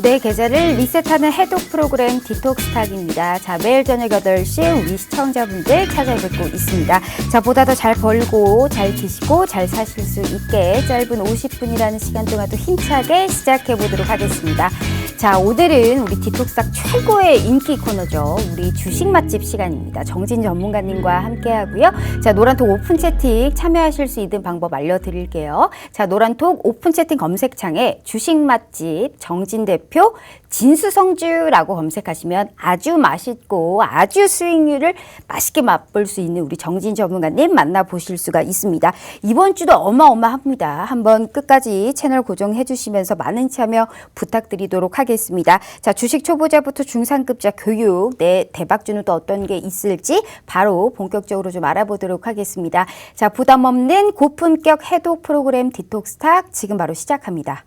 내 계좌를 리셋하는 해독 프로그램 디톡스탁입니다. 자, 매일 저녁 8시 우리 시청자분들 찾아뵙고 있습니다. 자, 보다 더 잘 벌고 잘 드시고 잘 사실 수 있게 짧은 50분이라는 시간 동안도 힘차게 시작해 보도록 하겠습니다. 자, 오늘은 우리 디톡스탁 최고의 인기 코너죠. 우리 주식 맛집 시간입니다. 정진 전문가님과 함께 하고요. 자, 노란톡 오픈 채팅 참여하실 수 있는 방법 알려드릴게요. 자, 노란톡 오픈 채팅 검색창에 주식 맛집 정진 대표 진수성주라고 검색하시면 아주 맛있고 아주 수익률을 맛있게 맛볼 수 있는 우리 정진 전문가님 만나보실 수가 있습니다. 이번 주도 어마어마합니다. 한번 끝까지 채널 고정해 주시면서 많은 참여 부탁드리도록 하겠습니다. 자, 주식 초보자부터 중상급자 교육, 내 대박주는 또 어떤 게 있을지 바로 본격적으로 좀 알아보도록 하겠습니다. 자, 부담 없는 고품격 해독 프로그램 디톡스탁 지금 바로 시작합니다.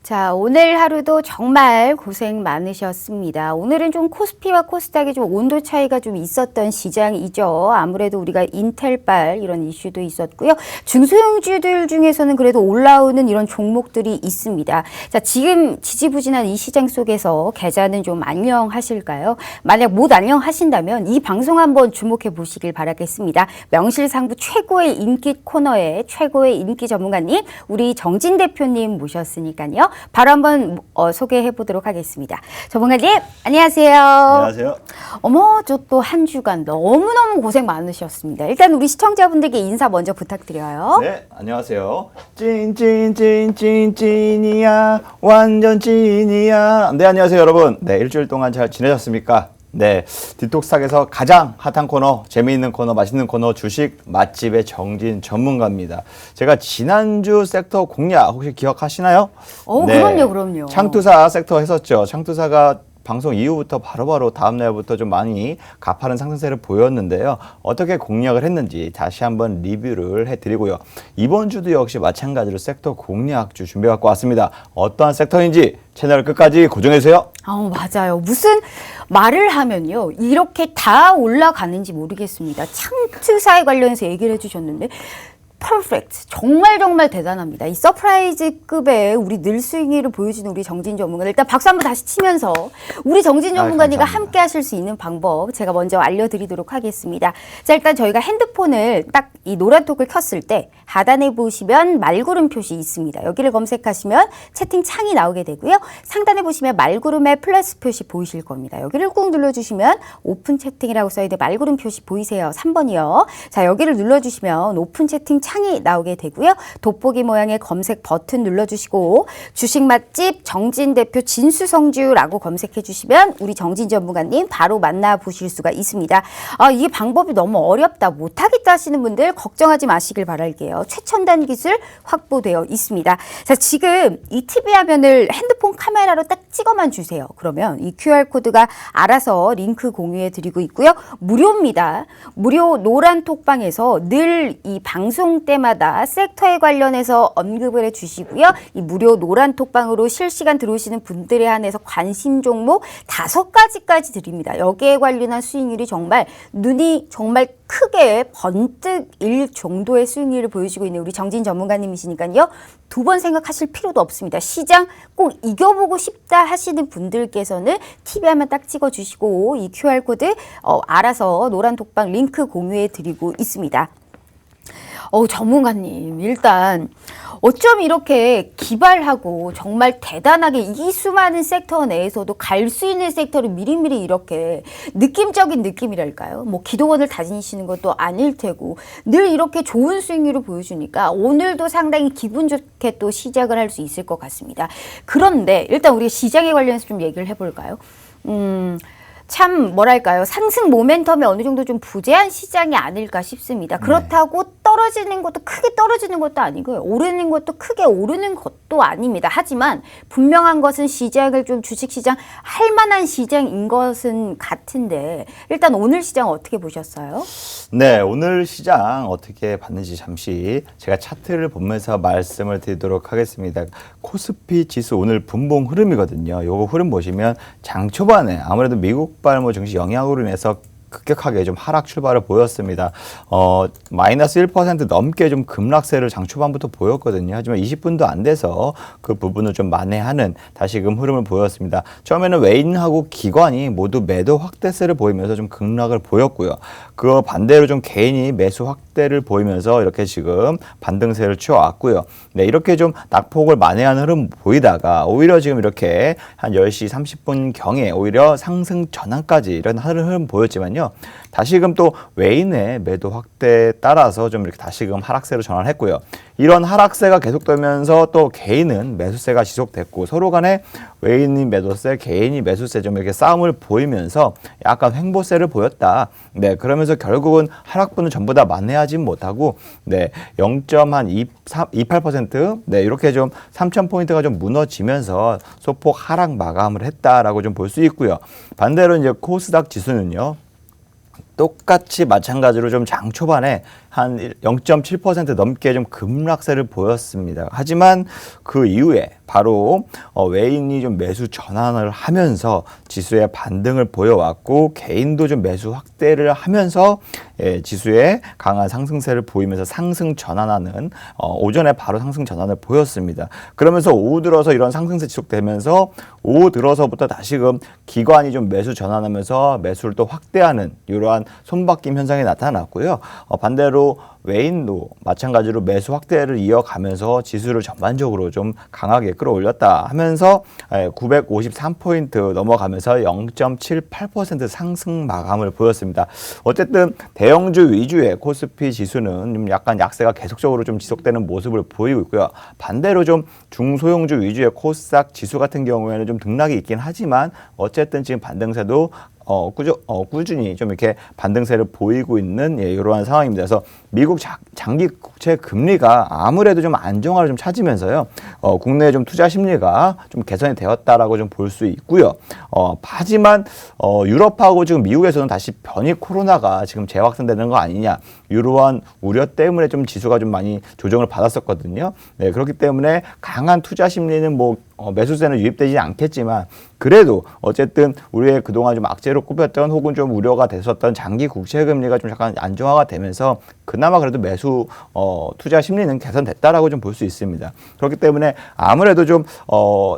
자, 오늘 하루도 정말 고생 많으셨습니다. 오늘은 좀 코스피와 코스닥이 좀 온도 차이가 좀 있었던 시장이죠. 아무래도 우리가 인텔발 이런 이슈도 있었고요. 중소형주들 중에서는 그래도 올라오는 이런 종목들이 있습니다. 자, 지금 지지부진한 이 시장 속에서 계좌는 좀 안녕하실까요? 만약 못 안녕하신다면 이 방송 한번 주목해 보시길 바라겠습니다. 명실상부 최고의 인기 코너에 최고의 인기 전문가님 우리 정진 대표님 모셨으니까요. 바로 한번 소개해 보도록 하겠습니다. 전문가님, 안녕하세요. 안녕하세요. 어머, 저 또 한 주간 너무너무 고생 많으셨습니다. 일단 우리 시청자분들께 인사 먼저 부탁드려요. 네, 안녕하세요. 찐이야. 완전 찐이야. 네, 안녕하세요, 여러분. 네, 일주일 동안 잘 지내셨습니까? 네, 디톡스탁에서 가장 핫한 코너, 재미있는 코너, 맛있는 코너, 주식 맛집의 정진 전문가입니다. 제가 지난주 섹터 공략 혹시 기억하시나요? 네, 그럼요. 창투사 섹터 했었죠. 창투사가 방송 이후부터 바로바로 다음 날부터 좀 많이 가파른 상승세를 보였는데요. 어떻게 공략을 했는지 다시 한번 리뷰를 해드리고요. 이번 주도 역시 마찬가지로 섹터 공략주 준비해갖고 왔습니다. 어떠한 섹터인지 채널 끝까지 고정해주세요. 맞아요. 무슨 말을 하면요. 이렇게 다 올라가는지 모르겠습니다. 창투사에 관련해서 얘기를 해주셨는데 퍼펙트. 정말 대단합니다. 이 서프라이즈급의 우리 늘 수익률을 보여주는 우리 정진 전문가. 일단 박수 한번 다시 치면서 우리 정진 전문가님과 함께 하실 수 있는 방법 제가 먼저 알려드리도록 하겠습니다. 자, 일단 저희가 핸드폰을 딱 이 노란톡을 켰을 때 하단에 보시면 말구름 표시 있습니다. 여기를 검색하시면 채팅 창이 나오게 되고요. 상단에 보시면 말구름의 플러스 표시 보이실 겁니다. 여기를 꾹 눌러주시면 오픈 채팅이라고 써있는 말구름 표시 보이세요? 3번이요. 자, 여기를 눌러주시면 오픈 채팅 창이 나오게 되고요. 돋보기 모양의 검색 버튼 눌러주시고 주식 맛집 정진 대표 진수성주라고 검색해 주시면 우리 정진 전문가님 바로 만나보실 수가 있습니다. 이게 방법이 너무 어렵다 못하겠다 하시는 분들 걱정하지 마시길 바랄게요. 최첨단 기술 확보되어 있습니다. 자, 지금 이 TV 화면을 핸드폰 카메라로 딱 찍어만 주세요. 그러면 이 QR코드가 알아서 링크 공유해 드리고 있고요. 무료입니다. 무료 노란 톡방에서 늘 이 방송 때마다 섹터에 관련해서 언급을 해 주시고요. 이 무료 노란 톡방으로 실시간 들어오시는 분들에 한해서 관심 종목 5가지까지 드립니다. 여기에 관련한 수익률이 정말 눈이 정말 크게 번뜩일 정도의 수익률을 보여주고 있는 우리 정진 전문가님이시니까요. 두 번 생각하실 필요도 없습니다. 시장 꼭 이겨보고 싶다 하시는 분들께서는 TV 화면 딱 찍어주시고 이 QR코드 알아서 노란 톡방 링크 공유해 드리고 있습니다. 전문가님, 일단 어쩜 이렇게 기발하고 정말 대단하게 이 수많은 섹터 내에서도 갈 수 있는 섹터를 미리미리 이렇게 느낌적인 느낌이랄까요? 뭐 기도원을 다니시는 것도 아닐 테고 늘 이렇게 좋은 수익률을 보여주니까 오늘도 상당히 기분 좋게 또 시작을 할 수 있을 것 같습니다. 그런데 일단 우리 시장에 관련해서 좀 얘기를 해볼까요? 참 뭐랄까요, 상승 모멘텀이 어느 정도 좀 부재한 시장이 아닐까 싶습니다. 그렇다고 떨어지는 것도 크게 떨어지는 것도 아니고요, 오르는 것도 크게 오르는 것도 아닙니다. 하지만 분명한 것은 시장을 좀 주식시장 할 만한 시장인 것은 같은데, 일단 오늘 시장 어떻게 보셨어요? 네, 오늘 시장 어떻게 봤는지 잠시 제가 차트를 보면서 말씀을 드리도록 하겠습니다. 코스피 지수 오늘 분봉 흐름이거든요. 요거 흐름 보시면 장 초반에 아무래도 미국발 증시 영향으로 인해서 급격하게 좀 하락 출발을 보였습니다. 마이너스 1% 넘게 좀 급락세를 장 초반부터 보였거든요. 하지만 20분도 안 돼서 그 부분을 좀 만회하는 다시금 흐름을 보였습니다. 처음에는 외인하고 기관이 모두 매도 확대세를 보이면서 좀 급락을 보였고요. 그 반대로 좀 개인이 매수 확대를 보이면서 이렇게 지금 반등세를 취해왔고요. 네, 이렇게 좀 낙폭을 만회하는 흐름 보이다가 오히려 지금 이렇게 한 10시 30분 경에 오히려 상승 전환까지 이런 흐름 보였지만요. 다시금 또 외인의 매도 확대에 따라서 좀 이렇게 다시금 하락세로 전환했고요. 이런 하락세가 계속되면서 또 개인은 매수세가 지속됐고 서로 간에 외인이 매도세, 개인이 매수세 좀 이렇게 싸움을 보이면서 약간 횡보세를 보였다. 네, 그러면서 결국은 하락분을 전부 다 만회하지 못하고 네, 0.28% 네, 이렇게 좀 3,000포인트가 좀 무너지면서 소폭 하락 마감을 했다라고 좀 볼 수 있고요. 반대로 이제 코스닥 지수는요. 똑같이 마찬가지로 좀 장 초반에 한 0.7% 넘게 좀 급락세를 보였습니다. 하지만 그 이후에 바로 외인이 좀 매수 전환을 하면서 지수의 반등을 보여왔고 개인도 좀 매수 확대를 하면서 지수의 강한 상승세를 보이면서 상승 전환하는 오전에 바로 상승 전환을 보였습니다. 그러면서 오후 들어서 이런 상승세 지속되면서 오후 들어서부터 다시금 기관이 좀 매수 전환하면서 매수를 또 확대하는 이러한 손바뀜 현상이 나타났고요. 반대로 외인도 마찬가지로 매수 확대를 이어가면서 지수를 전반적으로 좀 강하게 끌어올렸다 하면서 953포인트 넘어가면서 0.78% 상승 마감을 보였습니다. 어쨌든 대형주 위주의 코스피 지수는 좀 약간 약세가 계속적으로 좀 지속되는 모습을 보이고 있고요. 반대로 좀 중소형주 위주의 코스닥 지수 같은 경우에는 좀 등락이 있긴 하지만 어쨌든 지금 반등세도 꾸준히 좀 이렇게 반등세를 보이고 있는 이러한 상황입니다. 그래서 미국 장기 국채 금리가 아무래도 좀 안정화를 좀 찾으면서요. 국내 좀 투자 심리가 좀 개선이 되었다라고 좀 볼 수 있고요. 하지만 유럽하고 지금 미국에서는 다시 변이 코로나가 지금 재확산되는 거 아니냐. 이러한 우려 때문에 좀 지수가 좀 많이 조정을 받았었거든요. 네, 그렇기 때문에 강한 투자 심리는 뭐 매수세는 유입되지 않겠지만 그래도 어쨌든 우리의 그동안 좀 악재로 꼽혔던 혹은 좀 우려가 됐었던 장기 국채 금리가 좀 약간 안정화가 되면서 그나마 그래도 매수 투자 심리는 개선됐다라고 좀 볼 수 있습니다. 그렇기 때문에 아무래도 좀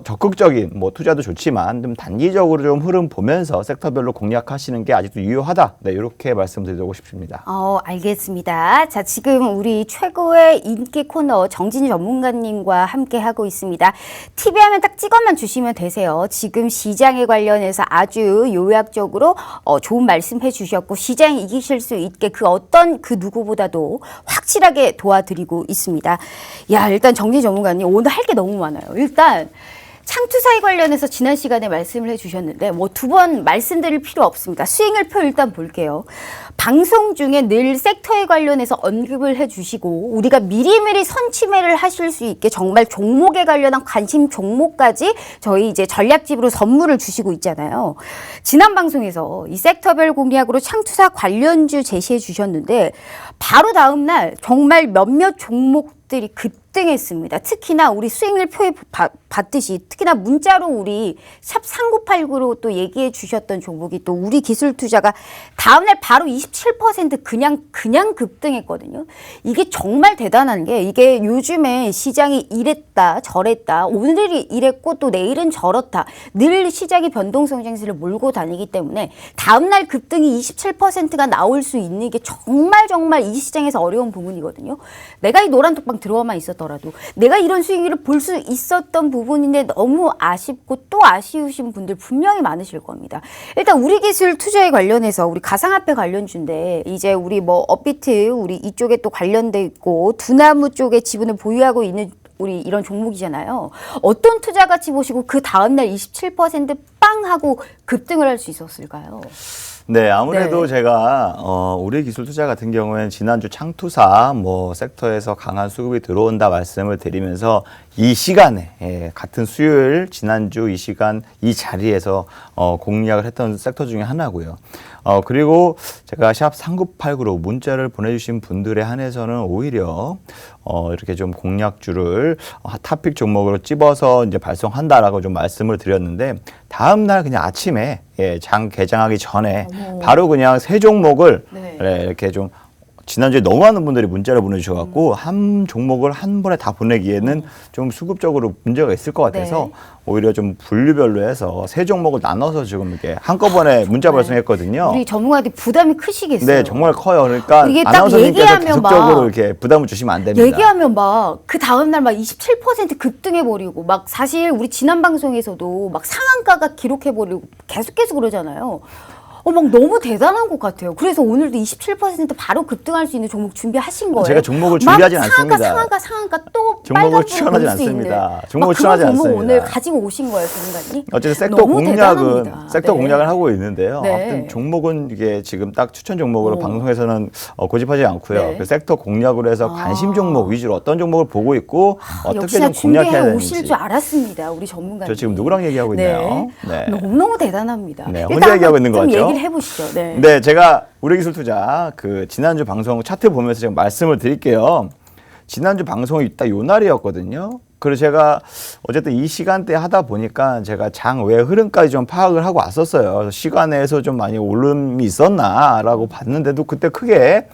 적극적인 뭐 투자도 좋지만 좀 단기적으로 좀 흐름 보면서 섹터별로 공략하시는 게 아직도 유효하다. 네, 이렇게 말씀드리고 싶습니다. 알겠습니다. 자, 지금 우리 최고의 인기 코너 정진희 전문가님과 함께 하고 있습니다. TV 화면 딱 찍어만 주시면 되세요. 지금 시장에 관련해서 아주 요약적으로 좋은 말씀해 주셨고 시장이 이기실 수 있게 그 어떤 그 누구보다도 확실하게 도와드리고 있습니다. 야, 일단 정진희 전문가님 오늘 할 게 너무 많아요. 일단 창투사에 관련해서 지난 시간에 말씀을 해주셨는데 뭐 두 번 말씀드릴 필요 없습니다. 수익률표 일단 볼게요. 방송 중에 늘 섹터에 관련해서 언급을 해주시고 우리가 미리미리 선취매를 하실 수 있게 정말 종목에 관련한 관심 종목까지 저희 이제 전략집으로 선물을 주시고 있잖아요. 지난 방송에서 이 섹터별 공략으로 창투사 관련주 제시해 주셨는데 바로 다음 날 정말 몇몇 종목들이 급등했습니다. 특히나 우리 수익률표에 봤듯이 특히나 문자로 우리 샵 3989로 또 얘기해 주셨던 종목이 또 우리 기술투자가 다음날 바로 27% 그냥 급등했거든요. 이게 정말 대단한 게 이게 요즘에 시장이 이랬다 저랬다 오늘이 이랬고 또 내일은 저렇다 늘 시장이 변동성 장세를 몰고 다니기 때문에 다음날 급등이 27%가 나올 수 있는 게 정말 이 시장에서 어려운 부분이거든요. 내가 이 노란 톡방 들어와만 있었더라도 내가 이런 수익률을 볼 수 있었던 부분인데 너무 아쉽고 또 아쉬우신 분들 분명히 많으실 겁니다. 일단 우리 기술 투자에 관련해서 우리 가상화폐 관련주인데 이제 우리 뭐 업비트 우리 이쪽에 또 관련돼 있고 두나무 쪽에 지분을 보유하고 있는 우리 이런 종목이잖아요. 어떤 투자 가치 보시고 그 다음날 27%빵 하고 급등을 할 수 있었을까요? 네, 아무래도 네. 제가 우리 기술 투자 같은 경우에는 지난주 창투사 뭐 섹터에서 강한 수급이 들어온다 말씀을 드리면서 이 시간에 같은 수요일 지난주 이 시간 이 자리에서 공략을 했던 섹터 중에 하나고요. 그리고 제가 샵 3989로 문자를 보내주신 분들에 한해서는 오히려 이렇게 좀 공략주를 탑픽 종목으로 찝어서 이제 발송한다라고 좀 말씀을 드렸는데 다음 날 그냥 아침에 장 개장하기 전에 바로 그냥 세 종목을 네. 이렇게 좀 지난주에 너무 많은 분들이 문자를 보내주셔갖고 한 종목을 한 번에 다 보내기에는 좀 수급적으로 문제가 있을 것 같아서 네. 오히려 좀 분류별로 해서 세 종목을 나눠서 지금 이렇게 한꺼번에 문자 발송했거든요. 우리 전문가들이 부담이 크시겠어요. 네, 정말 커요. 그러니까 이게 딱 아나운서님께서 얘기하면 계속적으로 막 이렇게 부담을 주시면 안 됩니다. 얘기하면 막 그 다음날 막 27% 급등해버리고 막 사실 우리 지난 방송에서도 막 상한가가 기록해버리고 계속 그러잖아요. 막 너무 대단한 것 같아요. 그래서 오늘도 27% 바로 급등할 수 있는 종목 준비하신 거예요. 제가 종목을 준비하진 막 않습니다. 상한가 또 종목을 빨간불 추천하진 볼 수 있는. 않습니다. 막 종목을 그런 추천하지 종목 않습니다. 오늘 가지고 오신 거예요, 전문가님? 어쨌든 섹터 너무 공략은 대단합니다. 섹터 네. 공략을 하고 있는데요. 네. 아무튼 종목은 이게 지금 딱 추천 종목으로 방송에서는 고집하지 않고요. 네. 그 섹터 공략으로 해서 관심 종목 위주로 어떤 종목을 보고 있고 어떻게 역시나 좀 공략해야 준비해 되는지. 오실 줄 알았습니다, 우리 전문가님. 저 지금 누구랑 얘기하고 있나요? 네. 네. 너무너무 대단합니다. 네, 일단 혼자 얘기하고 한번 있는 거 좀 같죠? 얘기를 해보시죠. 네. 네, 제가 우리 기술 투자 그 지난주 방송 차트 보면서 제가 말씀을 드릴게요. 지난주 방송이 딱 요 날이었거든요. 그래서 제가 어쨌든 이 시간대 하다 보니까 제가 장 외 흐름까지 좀 파악을 하고 왔었어요. 그래서 시간에서 좀 많이 오름이 있었나라고 봤는데도 그때 크게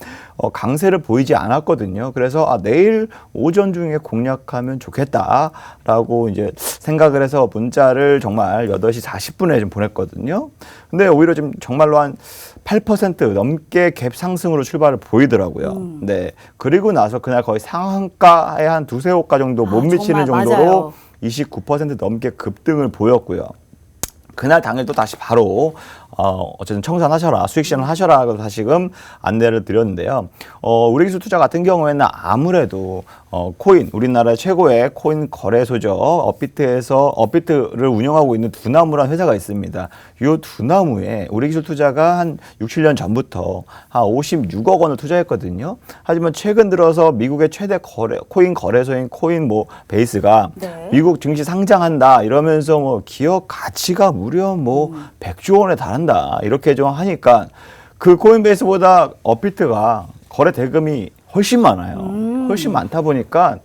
강세를 보이지 않았거든요. 그래서 내일 오전 중에 공략하면 좋겠다라고 이제 생각을 해서 문자를 정말 8시 40분에 좀 보냈거든요. 근데 오히려 좀 정말로 한 8% 넘게 갭 상승으로 출발을 보이더라고요. 네. 그리고 나서 그날 거의 상한가에 한 두세 호가 정도 못 미치는 정말 정도로 맞아요. 29% 넘게 급등을 보였고요. 그날 당일 또 다시 바로 어쨌든 청산하셔라, 수익 실현 하셔라 하고 다시금 안내를 드렸는데요. 우리 기술 투자 같은 경우에는 아무래도 코인, 우리나라 최고의 코인 거래소죠. 업비트를 운영하고 있는 두나무라는 회사가 있습니다. 이 두나무에 우리 기술 투자가 한 6, 7년 전부터 한 56억 원을 투자했거든요. 하지만 최근 들어서 미국의 최대 코인 거래소인 코인 베이스가 네. 미국 증시 상장한다 이러면서 기업 가치가 무려 100조 원에 달한다. 이렇게 좀 하니까 그 코인베이스보다 업비트가 거래 대금이 훨씬 많아요. 훨씬 많다 보니까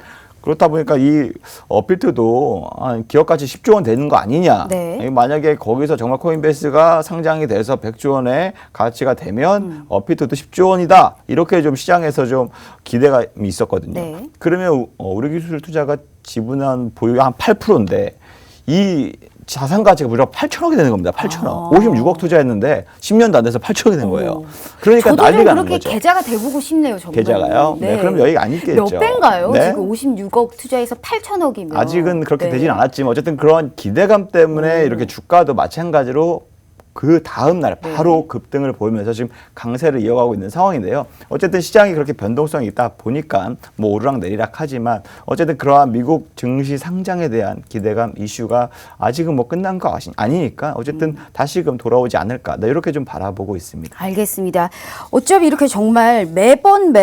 그렇다 보니까 이 업비트도 기업 가치 10조 원 되는 거 아니냐. 네. 만약에 거기서 정말 코인베이스가 상장이 돼서 100조 원의 가치가 되면 업비트도 10조 원이다. 이렇게 좀 시장에서 좀 기대감이 있었거든요. 네. 그러면 우리 기술 투자가 지분한 보유가 한 8%인데 이 자산 가치가 무려 8천억이 되는 겁니다. 8천억. 56억 투자했는데 10년도 안 돼서 8천억이 된 거예요. 그러니까 저도 난리가 좀 난 그렇게 거죠. 계좌가 돼보고 싶네요, 정말. 계좌가요? 네. 그럼 여기가 아니겠죠. 몇 배인가요? 네? 지금 56억 투자해서 8천억이면. 아직은 그렇게 네. 되진 않았지만 어쨌든 그런 기대감 때문에 이렇게 주가도 마찬가지로 그 다음 날 바로 급등을 보이면서 지금 강세를 이어가고 있는 상황인데요. 어쨌든 시장이 그렇게 변동성이 있다 보니까 오르락 내리락 하지만 어쨌든 그러한 미국 증시 상장에 대한 기대감 이슈가 아직은 끝난 거 아니니까 어쨌든 다시금 돌아오지 않을까. 이렇게 좀 바라보고 있습니다. 알겠습니다. 어차피 이렇게 정말 매번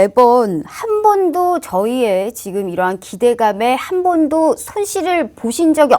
한 번도 저희의 지금 이러한 기대감에 한 번도 손실을 보신 적이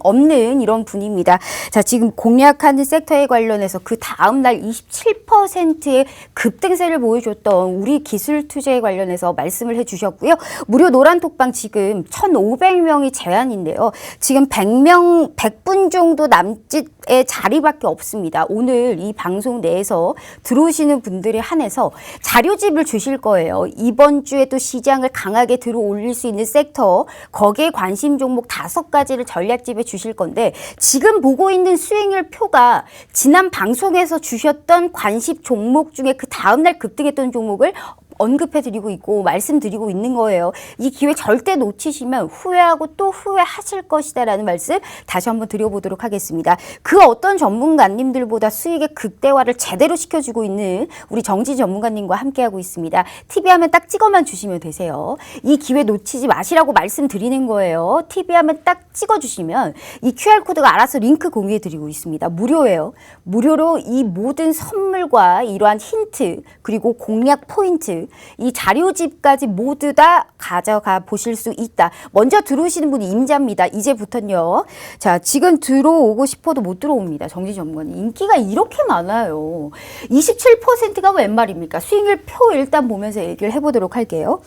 없는 이런 분입니다. 자, 지금 공략하는 섹터에 관련해서 그 다음날 27%의 급등세를 보여줬던 우리 기술 투자에 관련해서 말씀을 해주셨고요. 무료 노란톡방 지금 1,500명이 제한인데요. 지금 100분 정도 남짓의 자리밖에 없습니다. 오늘 이 방송 내에서 들어오시는 분들에 한해서 자료집을 주실 거예요. 이번 주에 또 시장을 강하게 들어 올릴 수 있는 섹터, 거기에 관심 종목 5가지를 전략집에 주실 건데 지금 보고 있는 수익률 표가 지난 방송에서 주셨던 관심 종목 중에 그 다음날 급등했던 종목을 언급해드리고 있고 말씀드리고 있는 거예요. 이 기회 절대 놓치시면 후회하고 또 후회하실 것이다라는 말씀 다시 한번 드려보도록 하겠습니다. 그 어떤 전문가님들보다 수익의 극대화를 제대로 시켜주고 있는 우리 정지 전문가님과 함께하고 있습니다. TV 화면 딱 찍어만 주시면 되세요. 이 기회 놓치지 마시라고 말씀드리는 거예요. TV 화면 딱 찍어주시면 이 QR코드가 알아서 링크 공유해드리고 있습니다. 무료예요. 무료로 이 모든 선물과 이러한 힌트 그리고 공략 포인트 이 자료집까지 모두 다 가져가 보실 수 있다. 먼저 들어오시는 분이 임자입니다. 이제부터는요. 자, 지금 들어오고 싶어도 못 들어옵니다. 정지 전문가님. 인기가 이렇게 많아요. 27%가 웬 말입니까? 수익률 표 일단 보면서 얘기를 해보도록 할게요.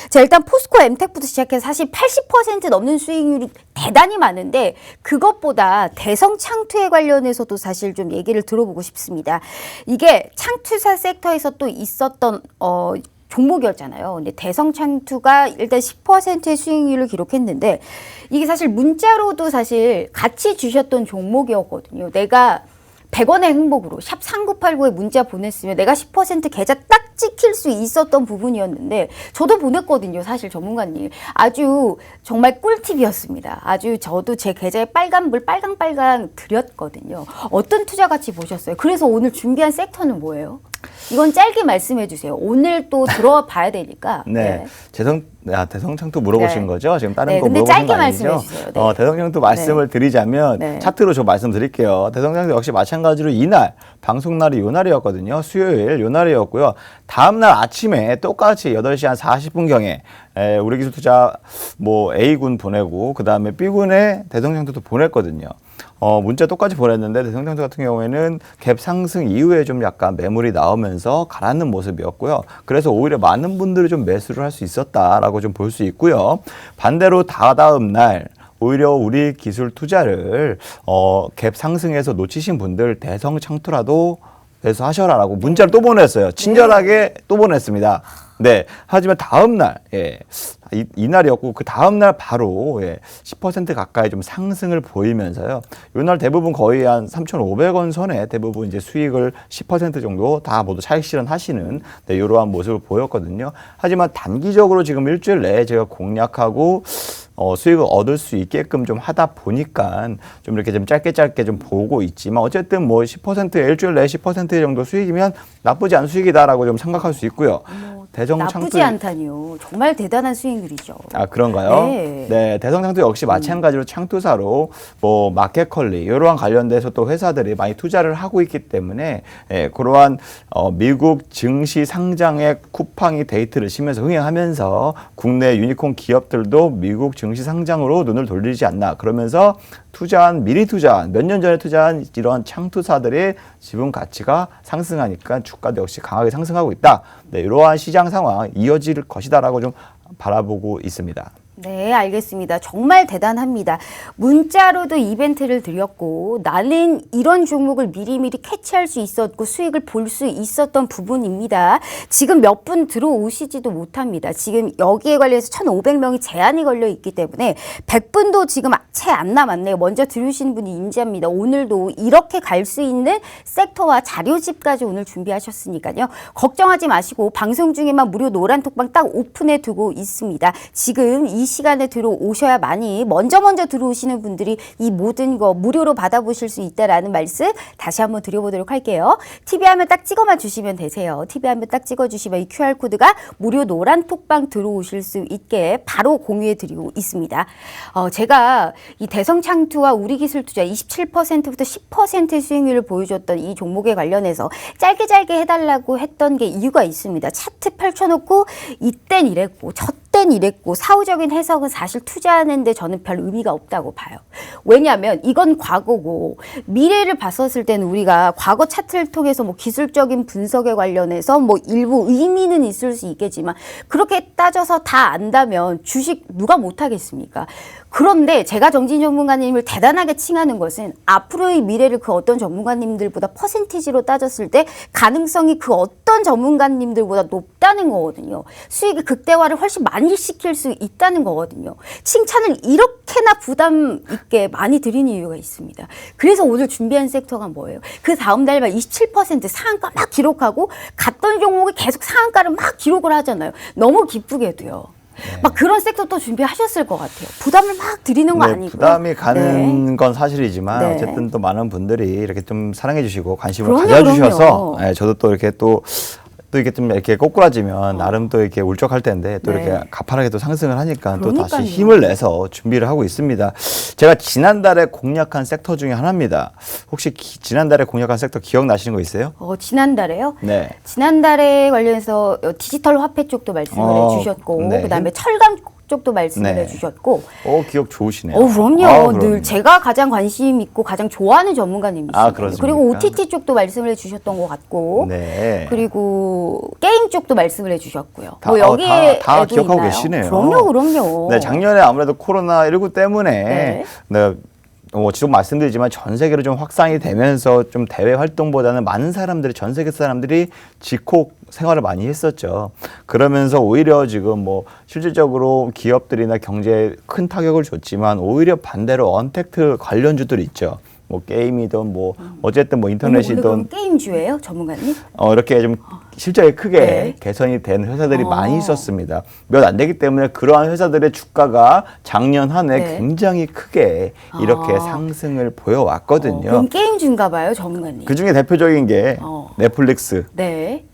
자, 일단 포스코 엠텍부터 시작해서 사실 80% 넘는 수익률이 대단히 많은데 그것보다 대성 창투에 관련해서도 사실 좀 얘기를 들어보고 싶습니다. 이게 창투사 섹터에서 또 있었던 종목이었잖아요. 근데 대성창투가 일단 10%의 수익률을 기록했는데 이게 사실 문자로도 사실 같이 주셨던 종목이었거든요. 내가 100원의 행복으로 샵 3989에 문자 보냈으면 내가 10% 계좌 딱 찍힐 수 있었던 부분이었는데 저도 보냈거든요. 사실 전문가님. 아주 정말 꿀팁이었습니다. 아주 저도 제 계좌에 빨간불 빨강빨강 드렸거든요. 어떤 투자 가치 보셨어요? 그래서 오늘 준비한 섹터는 뭐예요? 이건 짧게 말씀해 주세요. 오늘 또 들어봐야 되니까. 네. 대성창투 물어보신 네. 거죠? 지금 다른 네, 거 근데 물어보신 거 짧게 아니죠? 말씀해 주세요. 네. 대성창투 말씀을 드리자면 네. 차트로 좀 말씀드릴게요. 대성창투 역시 마찬가지로 이날 방송날이 요 날이었거든요. 수요일 요 날이었고요. 다음날 아침에 똑같이 8시 한 40분경에 우리 기술투자 뭐 A군 보내고 그 다음에 B군에 대성창투도 보냈거든요. 문자 똑같이 보냈는데 대성창투 같은 경우에는 갭 상승 이후에 좀 약간 매물이 나오면서 가라앉는 모습이었고요. 그래서 오히려 많은 분들이 좀 매수를 할 수 있었다라고 좀 볼 수 있고요. 반대로 다다음 날 오히려 우리 기술 투자를 갭 상승에서 놓치신 분들 대성창투라도 매수하셔라라고 문자를 또 보냈어요. 친절하게 또 보냈습니다. 네. 하지만 다음 날, 이날이었고 그 다음 날 바로 10% 가까이 좀 상승을 보이면서요. 요날 대부분 거의 한 3,500원 선에 대부분 이제 수익을 10% 정도 다 모두 차익 실현하시는 이러한 모습을 보였거든요. 하지만 단기적으로 지금 일주일 내에 제가 공략하고 수익을 얻을 수 있게끔 좀 하다 보니까 좀 이렇게 좀 짧게 좀 보고 있지만 어쨌든 뭐 10% 일주일 내에 10% 정도 수익이면 나쁘지 않은 수익이다라고 좀 생각할 수 있고요. 나쁘지 않다니요. 정말 대단한 수익률이죠. 아, 그런가요? 네. 네, 대성창투 역시 마찬가지로 창투사로 뭐 마켓컬리 이러한 관련돼서 또 회사들이 많이 투자를 하고 있기 때문에 그러한 미국 증시 상장의 쿠팡이 데이트를 치면서 흥행하면서 국내 유니콘 기업들도 미국 증시 상장으로 눈을 돌리지 않나 그러면서 미리 투자한 몇 년 전에 투자한 이러한 창투사들의 지분 가치가 상승하니까 주가도 역시 강하게 상승하고 있다. 네, 이러한 시장 상황 이어질 것이다라고 좀 바라보고 있습니다. 네, 알겠습니다. 정말 대단합니다. 문자로도 이벤트를 드렸고 나는 이런 종목을 미리미리 캐치할 수 있었고 수익을 볼 수 있었던 부분입니다. 지금 몇 분 들어오시지도 못합니다. 지금 여기에 관련해서 1,500명이 제한이 걸려 있기 때문에 100분도 지금 채 안 남았네요. 먼저 들으신 분이 임지합니다. 오늘도 이렇게 갈 수 있는 섹터와 자료집까지 오늘 준비하셨으니까요. 걱정하지 마시고 방송 중에만 무료 노란 톡방 딱 오픈해 두고 있습니다. 지금 이 시간에 들어오셔야만이 먼저 들어오시는 분들이 이 모든 거 무료로 받아보실 수 있다라는 말씀 다시 한번 드려보도록 할게요. TV 화면 딱 찍어만 주시면 되세요. TV 화면 딱 찍어주시면 이 QR코드가 무료 노란 톡방 들어오실 수 있게 바로 공유해드리고 있습니다. 제가 이 대성창투와 우리기술투자 27%부터 10%의 수익률을 보여줬던 이 종목에 관련해서 짧게 해달라고 했던 게 이유가 있습니다. 차트 펼쳐놓고 이땐 이랬고 저땐 이랬고 사후적인 해석은 사실 투자하는데 저는 별 의미가 없다고 봐요. 왜냐하면 이건 과거고 미래를 봤었을 때는 우리가 과거 차트를 통해서 뭐 기술적인 분석에 관련해서 뭐 일부 의미는 있을 수 있겠지만 그렇게 따져서 다 안다면 주식 누가 못하겠습니까? 그런데 제가 정진 전문가님을 대단하게 칭하는 것은 앞으로의 미래를 그 어떤 전문가님들보다 퍼센티지로 따졌을 때 가능성이 그 어떤 전문가님들보다 높다는 거거든요. 수익의 극대화를 훨씬 많이 이일시킬 수 있다는 거거든요. 칭찬을 이렇게나 부담 있게 많이 드리는 이유가 있습니다. 그래서 오늘 준비한 섹터가 뭐예요? 그 다음 달만 27% 상한가 막 기록하고 갔던 종목이 계속 상한가를 막 기록을 하잖아요. 너무 기쁘게도요. 막 그런 섹터 또 준비하셨을 것 같아요. 부담을 막 드리는 거 아니고요. 부담이 가는 건 사실이지만 네. 어쨌든 또 많은 분들이 이렇게 좀 사랑해 주시고 관심을 그럼요, 가져주셔서 그럼요. 예, 저도 또 이렇게 또 이렇게 좀 이렇게 꼬꾸라지면 나름 또 이렇게 울적할 텐데 또 네. 이렇게 가파르게 또 상승을 하니까 또 다시 그러니까요. 힘을 내서 준비를 하고 있습니다. 제가 지난달에 공략한 섹터 중에 하나입니다. 혹시 지난달에 공략한 섹터 기억나시는 거 있어요? 지난달에요? 네. 지난달에 관련해서 디지털 화폐 쪽도 말씀을 해주셨고, 네. 그다음에 철강 쪽도 말씀을 네. 해주셨고, 기억 좋으시네요. 그럼요. 그럼요. 늘 제가 가장 관심 있고 가장 좋아하는 전문가님이시죠. 그렇습니까? 그리고 OTT 쪽도 말씀을 해주셨던 것 같고, 네. 그리고 게임 쪽도 말씀을 해주셨고요. 다- 뭐 여기에 다 기억하고 계시네요. 그럼요. 네, 작년에 아무래도 코로나19 때문에 네. 지금 말씀드리지만 전 세계로 좀 확산이 되면서 좀 대외 활동보다는 많은 사람들이 전 세계 사람들이 집콕 생활을 많이 했었죠. 그러면서 오히려 지금 뭐 실질적으로 기업들이나 경제에 큰 타격을 줬지만 오히려 반대로 언택트 관련주들이 있죠. 뭐 게임이든 뭐 어쨌든 뭐 오늘 인터넷이든 그럼 게임주예요, 전문가님? 이렇게 좀 실적이 크게 네. 개선이 된 회사들이 많이 있었습니다. 몇 안 되기 때문에 그러한 회사들의 주가가 작년 한 해 네. 굉장히 크게 이렇게 아. 상승을 보여왔거든요. 그럼 게임주인가 봐요, 전문가님. 그 중에 대표적인 게 넷플릭스. 네.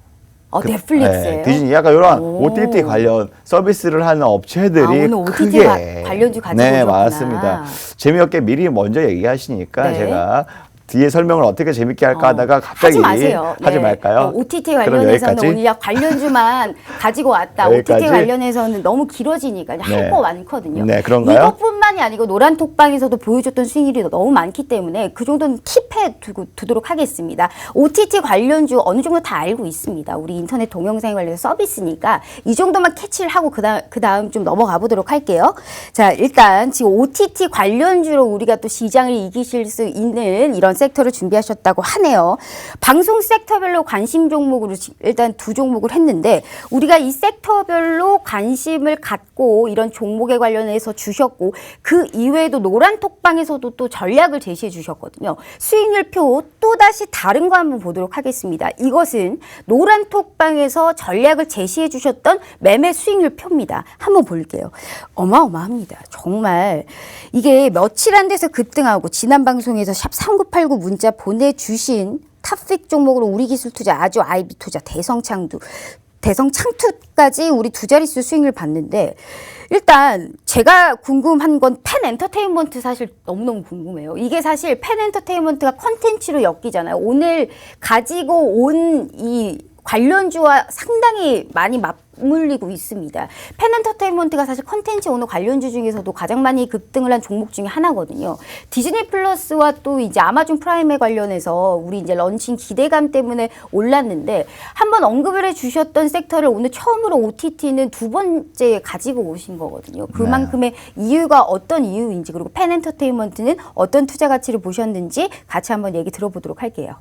넷플릭스예요. 네, 디즈니 약간 이런 오. OTT 관련 서비스를 하는 업체들이 오늘 OTT 크게 관련주 가지고 네, 오셨구나. 맞습니다. 재미없게 미리 먼저 얘기하시니까 네. 제가 뒤에 설명을 어떻게 재밌게 할까 하다가 갑자기 하지 마세요. 하지 네. 말까요? OTT 그럼 관련해서는 여기까지? 오늘 약 관련주만 가지고 왔다. 여기까지? OTT 관련해서는 너무 길어지니까 네. 할 거 많거든요. 네, 그런가요? 이것뿐만이 아니고 노란톡방에서도 보여줬던 수익률이 너무 많기 때문에 그 정도는 킵해 두도록 하겠습니다. OTT 관련주 어느 정도 다 알고 있습니다. 우리 인터넷 동영상 관련해서 서비스니까 이 정도만 캐치를 하고 그다음 좀 넘어가 보도록 할게요. 자, 일단 지금 OTT 관련주로 우리가 또 시장을 이기실 수 있는 이런 섹터를 준비하셨다고 하네요. 방송 섹터별로 관심 종목으로 일단 두 종목을 했는데 우리가 이 섹터별로 관심을 갖고 이런 종목에 관련해서 주셨고 그 이외에도 노란톡방에서도 또 전략을 제시해 주셨거든요. 수익률표 또다시 다른 거 한번 보도록 하겠습니다. 이것은 노란톡방에서 전략을 제시해 주셨던 매매 수익률표입니다. 한번 볼게요. 어마어마합니다. 정말 이게 며칠 안 돼서 급등하고 지난 방송에서 샵 3989 문자 보내주신 탑픽 종목으로 우리기술투자, 아주 아이비투자, 대성창투까지 우리 두 자릿수 수익률 봤는데 일단 제가 궁금한 건 펜엔터테인먼트 사실 너무너무 궁금해요. 이게 사실 펜엔터테인먼트가 컨텐츠로 엮이잖아요. 오늘 가지고 온 이 관련주와 상당히 많이 맞물리고 있습니다. 펜엔터테인먼트가 사실 컨텐츠 오늘 관련주 중에서도 가장 많이 급등을 한 종목 중에 하나거든요. 디즈니 플러스와 또 이제 아마존 프라임에 관련해서 우리 이제 런칭 기대감 때문에 올랐는데 한번 언급을 해주셨던 섹터를 오늘 처음으로 OTT는 두 번째 가지고 오신 거거든요. 그만큼의 이유가 어떤 이유인지 그리고 펜엔터테인먼트는 어떤 투자 가치를 보셨는지 같이 한번 얘기 들어보도록 할게요.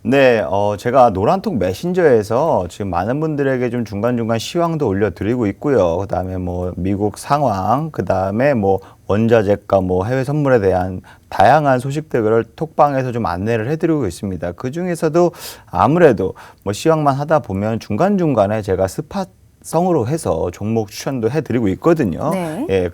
네, 제가 노란톡 메신저에서 지금 많은 분들에게 좀 중간중간 시황도 올려드리고 있고요. 그 다음에 뭐 미국 상황, 그 다음에 뭐 원자재가 뭐 해외 선물에 대한 다양한 소식들을 톡방에서 좀 안내를 해드리고 있습니다. 그 중에서도 아무래도 뭐 시황만 하다 보면 중간중간에 제가 스팟 성으로 해서 종목 추천도 해드리고 있거든요. 네. 예,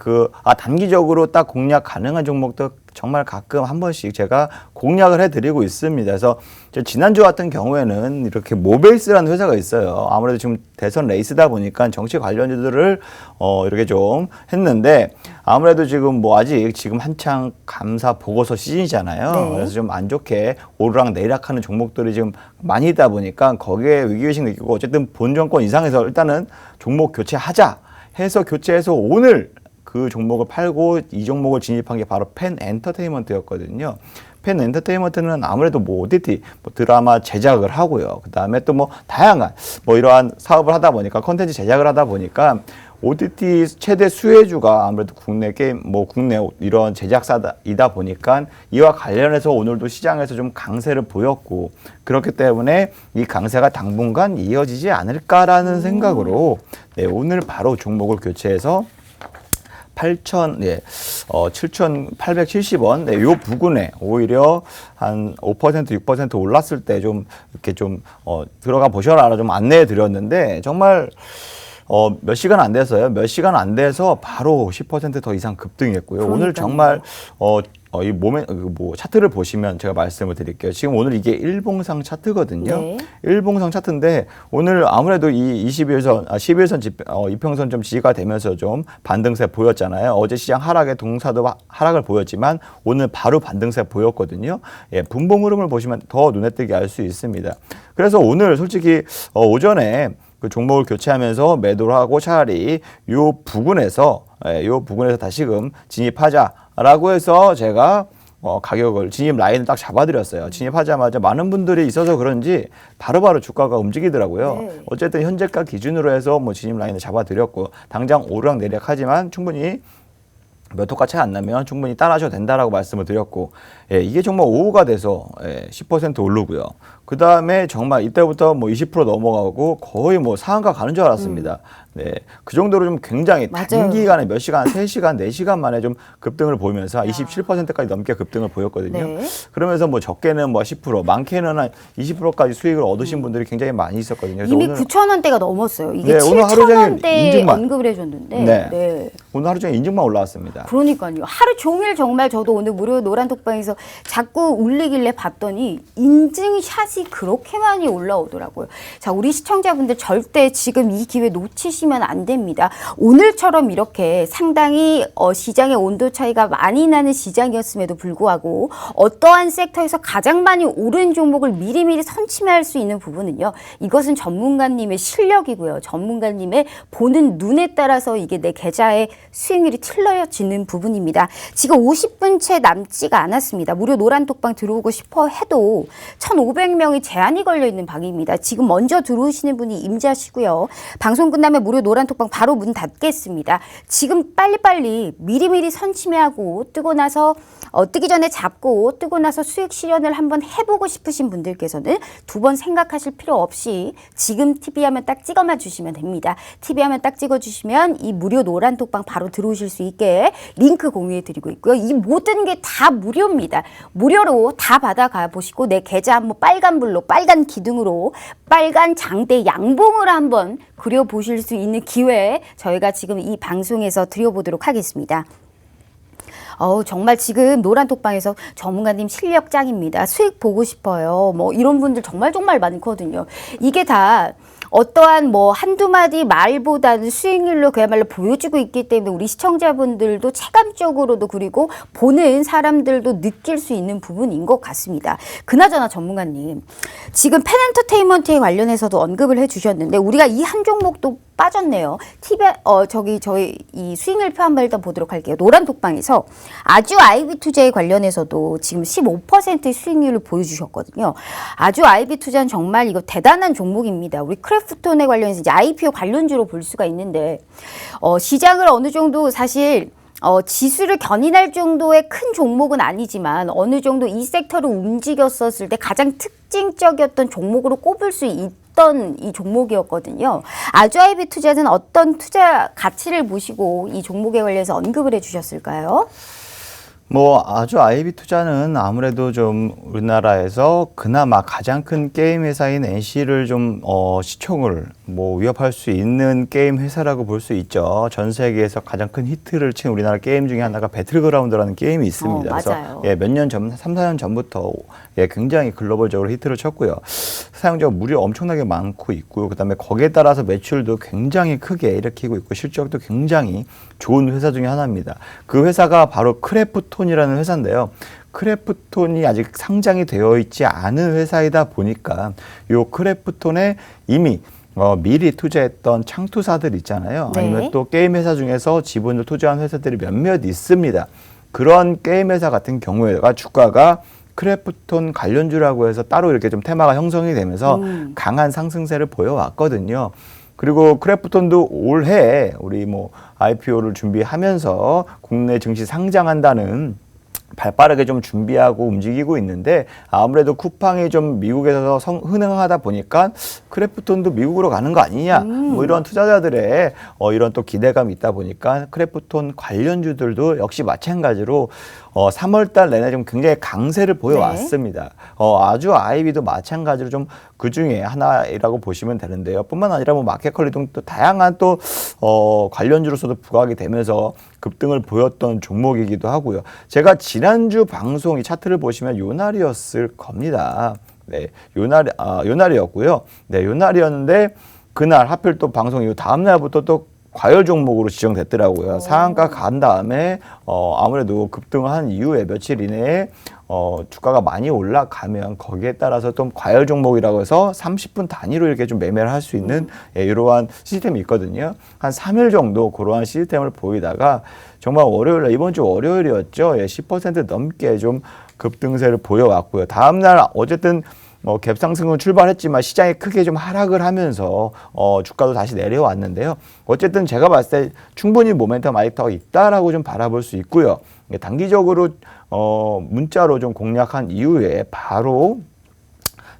단기적으로 딱 공략 가능한 종목도 정말 가끔 한 번씩 제가 공략을 해드리고 있습니다. 그래서 지난주 같은 경우에는 이렇게 모베이스라는 회사가 있어요. 아무래도 지금 대선 레이스다 보니까 정치 관련주들을 이렇게 좀 했는데 아무래도 지금 뭐 아직 지금 한창 감사 보고서 시즌이잖아요. 네. 그래서 좀 안 좋게 오르락 내리락하는 종목들이 지금 많이 있다 보니까 거기에 위기의식 느끼고 어쨌든 본 정권 이상에서 일단은 종목 교체하자 해서 교체해서 오늘 그 종목을 팔고 이 종목을 진입한 게 바로 펜 엔터테인먼트였거든요. 팬 엔터테인먼트는 아무래도 뭐 OTT, 뭐 드라마 제작을 하고요. 그 다음에 또 뭐 다양한 뭐 이러한 사업을 하다 보니까 콘텐츠 제작을 하다 보니까 OTT 최대 수혜주가 아무래도 국내 게임, 뭐 국내 이런 제작사이다 보니까 이와 관련해서 오늘도 시장에서 좀 강세를 보였고 그렇기 때문에 이 강세가 당분간 이어지지 않을까라는 생각으로 네, 오늘 바로 종목을 교체해서 7,870원, 네, 요 부근에 오히려 한 5%, 6% 올랐을 때 좀 이렇게 좀, 들어가 보셔라 좀 안내해 드렸는데 정말 몇 시간 안 돼서요. 몇 시간 안 돼서 바로 10% 이상 급등했고요. 그러니까요. 오늘 정말 이 몸에 뭐 차트를 보시면 제가 말씀을 드릴게요. 지금 오늘 이게 일봉상 차트거든요. 네. 일봉상 차트인데 오늘 아무래도 이 11선 이평선 좀 지지가 되면서 좀 반등세 보였잖아요. 어제 시장 하락에 동사도 하락을 보였지만 오늘 바로 반등세 보였거든요. 예, 분봉 흐름을 보시면 더 눈에 띄게 알 수 있습니다. 그래서 오늘 솔직히 오전에 그 종목을 교체하면서 매도를 하고 차라리 요 부근에서 다시금 진입하자라고 해서 제가 가격을 진입 라인을 딱 잡아드렸어요. 진입하자마자 많은 분들이 있어서 그런지 바로바로 주가가 움직이더라고요. 네. 어쨌든 현재가 기준으로 해서 뭐 진입 라인을 잡아드렸고 당장 오르락내리락하지만 충분히 몇 호가 차이 안 나면 충분히 따라하셔도 된다라고 말씀을 드렸고, 예, 이게 정말 오후가 돼서 10% 오르고요. 그 다음에 정말 이때부터 뭐 20% 넘어가고 거의 뭐 상한가 가는 줄 알았습니다. 네, 그 정도로 좀 굉장히 맞아요. 단기간에 몇 시간, 3시간, 4시간 만에 좀 급등을 보이면서 27%까지 넘게 급등을 보였거든요. 네. 그러면서 뭐 적게는 뭐 10%, 많게는 한 20%까지 수익을 얻으신 분들이 굉장히 많이 있었거든요. 그래서 이미 오늘 9,000원대가 넘었어요. 이게 네, 오늘 하루 종일 7,000원대 인증만. 언급을 해줬는데. 네. 네. 오늘 하루 종일 인증만 올라왔습니다. 그러니까요. 하루 종일 정말 저도 오늘 무료 노란톡방에서 자꾸 울리길래 봤더니 인증샷이 그렇게 많이 올라오더라고요. 자, 우리 시청자분들 절대 지금 이 기회 놓치시면 안 됩니다. 오늘처럼 이렇게 상당히 시장의 온도 차이가 많이 나는 시장이었음에도 불구하고 어떠한 섹터에서 가장 많이 오른 종목을 미리미리 선침할 수 있는 부분은요. 이것은 전문가님의 실력이고요. 전문가님의 보는 눈에 따라서 이게 내 계좌에 수익률이 틀려지는 부분입니다. 지금 50분 채 남지가 않았습니다. 무료 노란톡방 들어오고 싶어 해도 1,500명이 제한이 걸려 있는 방입니다. 지금 먼저 들어오시는 분이 임자시고요. 방송 끝나면 무료 노란톡방 바로 문 닫겠습니다. 지금 빨리빨리 미리미리 선침해하고 뜨고 나서 뜨기 전에 잡고 뜨고 나서 수익 실현을 한번 해보고 싶으신 분들께서는 두 번 생각하실 필요 없이 지금 TV화면 딱 찍어만 주시면 됩니다. TV화면 딱 찍어주시면 이 무료 노란톡방 바로 들어오실 수 있게 링크 공유해드리고 있고요. 이 모든 게 다 무료입니다. 무료로 다 받아가 보시고 내 계좌 한번 빨간불로 빨간 기둥으로 빨간 장대 양봉을 한번 그려보실 수 있는 기회 저희가 지금 이 방송에서 드려보도록 하겠습니다. 정말 지금 노란톡방에서 전문가님 실력 짱입니다. 수익 보고 싶어요. 뭐 이런 분들 정말 많거든요. 이게 다 어떠한 뭐 한두 마디 말보다는 수익률로 그야말로 보여주고 있기 때문에 우리 시청자분들도 체감적으로도 그리고 보는 사람들도 느낄 수 있는 부분인 것 같습니다. 그나저나 전문가님, 지금 팬엔터테인먼트에 관련해서도 언급을 해주셨는데 우리가 이 한 종목도 빠졌네요. 저희 이 수익률표 한번 일단 보도록 할게요. 노란톡방에서 아주 아이비 투자에 관련해서도 지금 15%의 수익률을 보여주셨거든요. 아주 아이비 투자는 정말 이거 대단한 종목입니다. 우리 크래프톤에 관련해서 이제 IPO 관련주로 볼 수가 있는데 시장을 어느 정도 사실 지수를 견인할 정도의 큰 종목은 아니지만 어느 정도 이 섹터를 움직였었을 때 가장 특징적이었던 종목으로 꼽을 수 있던 이 종목이었거든요. 아주아이비 투자는 어떤 투자 가치를 보시고 이 종목에 관련해서 언급을 해주셨을까요? 뭐 아주 아이비 투자는 아무래도 좀 우리나라에서 그나마 가장 큰 게임 회사인 NC를 좀 시총을 뭐 위협할 수 있는 게임 회사라고 볼 수 있죠. 전 세계에서 가장 큰 히트를 친 우리나라 게임 중에 하나가 배틀그라운드라는 게임이 있습니다. 맞아요. 그래서 몇 년 전, 3, 4년 전부터 굉장히 글로벌적으로 히트를 쳤고요. 사용자가 무려 엄청나게 많고 있고요. 그다음에 거기에 따라서 매출도 굉장히 크게 일으키고 있고 실적도 굉장히 좋은 회사 중에 하나입니다. 그 회사가 바로 크래프톤이라는 회사인데요. 크래프톤이 아직 상장이 되어 있지 않은 회사이다 보니까 요 크래프톤에 이미 미리 투자했던 창투사들 있잖아요. 네. 아니면 또 게임 회사 중에서 지분을 투자한 회사들이 몇몇 있습니다. 그런 게임 회사 같은 경우에가 주가가 크래프톤 관련주라고 해서 따로 이렇게 좀 테마가 형성이 되면서 강한 상승세를 보여왔거든요. 그리고 크래프톤도 올해 우리 뭐 IPO를 준비하면서 국내 증시 상장한다는 발빠르게 좀 준비하고 움직이고 있는데 아무래도 쿠팡이 좀 미국에서 흥행하다 보니까 크래프톤도 미국으로 가는 거 아니냐 뭐 이런 투자자들의 이런 또 기대감이 있다 보니까 크래프톤 관련주들도 역시 마찬가지로 3월 달 내내 좀 굉장히 강세를 보여왔습니다. 네. 아주 아이비도 마찬가지로 좀 그중에 하나라고 보시면 되는데요. 뿐만 아니라 뭐 마켓컬리 등 또 다양한 또 관련주로서도 부각이 되면서 급등을 보였던 종목이기도 하고요. 제가 지난주 방송 이 차트를 보시면 요날이었을 겁니다. 네, 요날이었고요. 네, 요날이었는데 그날 하필 또 방송 이후 다음 날부터 또 과열 종목으로 지정됐더라고요. 상한가 간 다음에 아무래도 급등을 한 이후에 며칠 이내에 주가가 많이 올라가면 거기에 따라서 좀 과열 종목이라고 해서 30분 단위로 이렇게 좀 매매를 할 수 있는 이러한 시스템이 있거든요. 한 3일 정도 그러한 시스템을 보이다가 정말 월요일, 이번 주 월요일이었죠. 10% 넘게 좀 급등세를 보여왔고요. 다음날 어쨌든 갭상승은 출발했지만 시장이 크게 좀 하락을 하면서 주가도 다시 내려왔는데요. 어쨌든 제가 봤을 때 충분히 모멘텀 아직도 있다라고 좀 바라볼 수 있고요. 단기적으로 문자로 좀 공략한 이후에 바로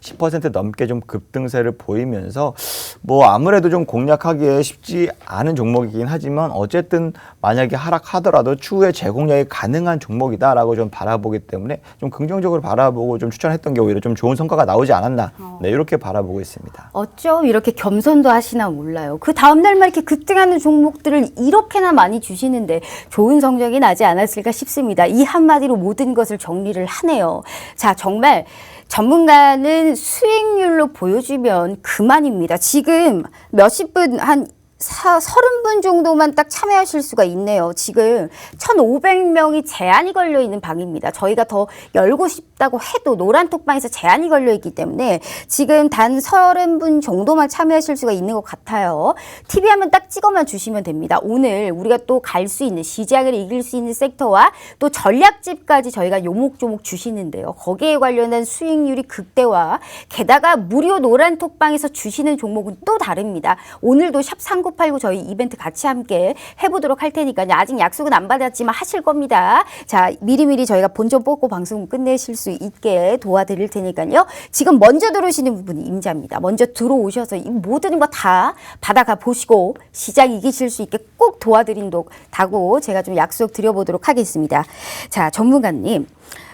10% 넘게 좀 급등세를 보이면서 뭐 아무래도 좀 공략하기에 쉽지 않은 종목이긴 하지만 어쨌든 만약에 하락하더라도 추후에 재공략이 가능한 종목이다라고 좀 바라보기 때문에 좀 긍정적으로 바라보고 좀 추천했던 게 오히려 좀 좋은 성과가 나오지 않았나 네, 이렇게 바라보고 있습니다. 어쩜 이렇게 겸손도 하시나 몰라요. 그 다음날만 이렇게 급등하는 종목들을 이렇게나 많이 주시는데 좋은 성적이 나지 않았을까 싶습니다. 이 한마디로 모든 것을 정리를 하네요. 자, 정말 전문가는 수익률로 보여주면 그만입니다. 지금 몇십 분, 한 30분 정도만 딱 참여하실 수가 있네요. 지금 1,500명이 제한이 걸려 있는 방입니다. 저희가 더 열고 싶다고 해도 노란톡방에서 제한이 걸려 있기 때문에 지금 단 30분 정도만 참여하실 수가 있는 것 같아요. TV 화면 딱 찍어만 주시면 됩니다. 오늘 우리가 또 갈 수 있는 시장을 이길 수 있는 섹터와 또 전략집까지 저희가 요목조목 주시는데요. 거기에 관련된 수익률이 극대화, 게다가 무료 노란톡방에서 주시는 종목은 또 다릅니다. 오늘도 샵 3989 저희 이벤트 같이 함께 해보도록 할 테니까요. 아직 약속은 안 받았지만 하실 겁니다. 자, 미리미리 저희가 본전 뽑고 방송 끝내실 수 있게 도와드릴 테니까요. 지금 먼저 들어오시는 분이 임자입니다. 먼저 들어오셔서 이 모든 거 다 받아가 보시고 시장 이기실 수 있게 꼭 도와드린다고 제가 좀 약속 드려보도록 하겠습니다. 자, 전문가님.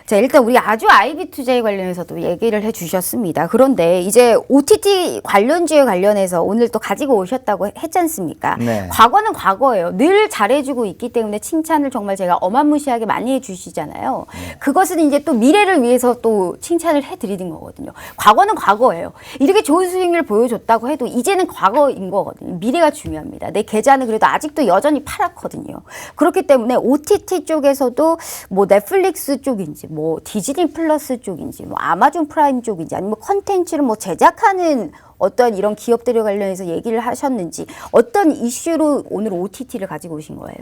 자, 일단 우리 아주 아이비 투자에 관련해서도 얘기를 해주셨습니다. 그런데 이제 OTT 관련주에 관련해서 오늘 또 가지고 오셨다고 했지 않습니까? 네. 과거는 과거예요. 늘 잘해주고 있기 때문에 칭찬을 정말 제가 어마무시하게 많이 해주시잖아요. 그것은 이제 또 미래를 위해서 또 칭찬을 해드리는 거거든요. 과거는 과거예요. 이렇게 좋은 수익률 보여줬다고 해도 이제는 과거인 거거든요. 미래가 중요합니다. 내 계좌는 그래도 아직도 여전히 파랗거든요. 그렇기 때문에 OTT 쪽에서도 뭐 넷플릭스 쪽인지 뭐 디즈니 플러스 쪽인지 뭐 아마존 프라임 쪽인지 아니면 컨텐츠를 뭐 제작하는 어떤 이런 기업들에 관련해서 얘기를 하셨는지 어떤 이슈로 오늘 OTT를 가지고 오신 거예요?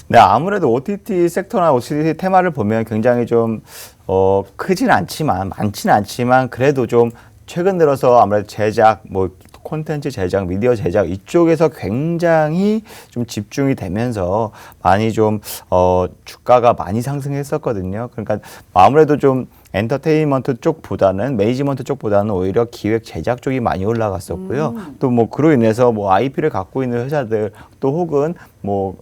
네, 아무래도 OTT 섹터나 OTT 테마를 보면 굉장히 좀 크진 않지만 많지는 않지만 그래도 좀 최근 들어서 아무래도 제작 뭐 콘텐츠 제작, 미디어 제작 이쪽에서 굉장히 좀 집중이 되면서 많이 좀 주가가 많이 상승했었거든요. 그러니까 아무래도 좀 엔터테인먼트 쪽보다는 매니지먼트 쪽보다는 오히려 기획 제작 쪽이 많이 올라갔었고요. 또 뭐 그로 인해서 뭐 IP를 갖고 있는 회사들 또 혹은 뭐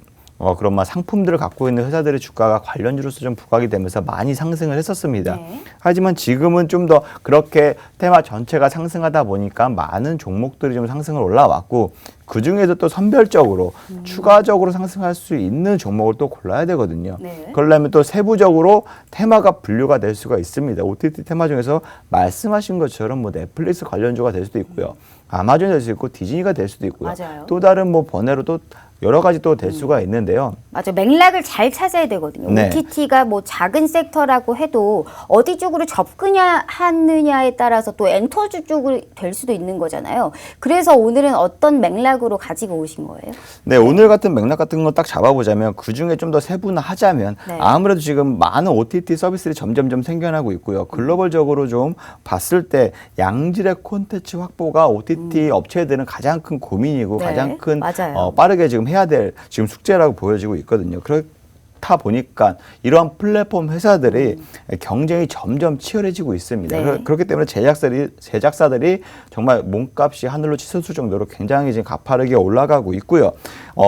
그런 상품들을 갖고 있는 회사들의 주가가 관련주로서 좀 부각이 되면서 많이 상승을 했었습니다. 네. 하지만 지금은 좀 더 그렇게 테마 전체가 상승하다 보니까 많은 종목들이 좀 상승을 올라왔고 그 중에서 또 선별적으로 추가적으로 상승할 수 있는 종목을 또 골라야 되거든요. 네. 그러려면 또 세부적으로 테마가 분류가 될 수가 있습니다. OTT 테마 중에서 말씀하신 것처럼 뭐 넷플릭스 관련주가 될 수도 있고요. 아마존이 될 수 있고 디즈니가 될 수도 있고요. 맞아요. 또 다른 뭐 번외로 또 여러 가지 또 될 수가 있는데요. 맞아, 맥락을 잘 찾아야 되거든요. 네. OTT가 뭐 작은 섹터라고 해도 어디 쪽으로 접근하느냐에 따라서 또 엔터주 쪽으로 될 수도 있는 거잖아요. 그래서 오늘은 어떤 맥락 맥락으로 가지고 오신 거예요? 네, 오늘 같은 맥락 같은 거 딱 잡아보자면 그 중에 좀 더 세분화하자면 네. 아무래도 지금 많은 OTT 서비스들이 점점점 생겨나고 있고요. 글로벌적으로 좀 봤을 때 양질의 콘텐츠 확보가 OTT 업체들은 가장 큰 고민이고 네, 가장 큰 맞아요. 빠르게 지금 해야 될 지금 숙제라고 보여지고 있거든요. 그렇다 보니까 이러한 플랫폼 회사들이 경쟁이 점점 치열해지고 있습니다. 네. 그렇기 때문에 제작사들이 정말 몸값이 하늘로 치솟을 정도로 굉장히 지금 가파르게 올라가고 있고요.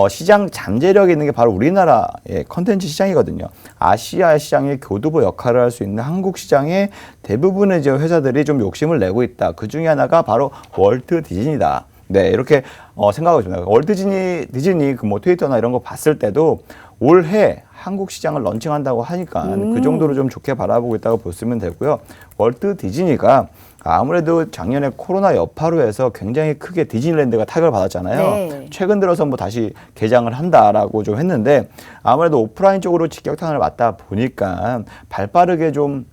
시장 잠재력이 있는 게 바로 우리나라의 컨텐츠 시장이거든요. 아시아 시장의 교두보 역할을 할 수 있는 한국 시장의 대부분의 이제 회사들이 좀 욕심을 내고 있다. 그 중에 하나가 바로 월트 디즈니다. 네, 이렇게 생각하고 있습니다. 월트 디즈니 그 뭐 트위터나 이런 거 봤을 때도 올해 한국 시장을 런칭한다고 하니까 그 정도로 좀 좋게 바라보고 있다고 보시면 되고요. 월트 디즈니가 아무래도 작년에 코로나 여파로 해서 굉장히 크게 디즈니랜드가 타격을 받았잖아요. 네. 최근 들어서 뭐 다시 개장을 한다라고 좀 했는데 아무래도 오프라인 쪽으로 직격탄을 맞다 보니까 발빠르게 좀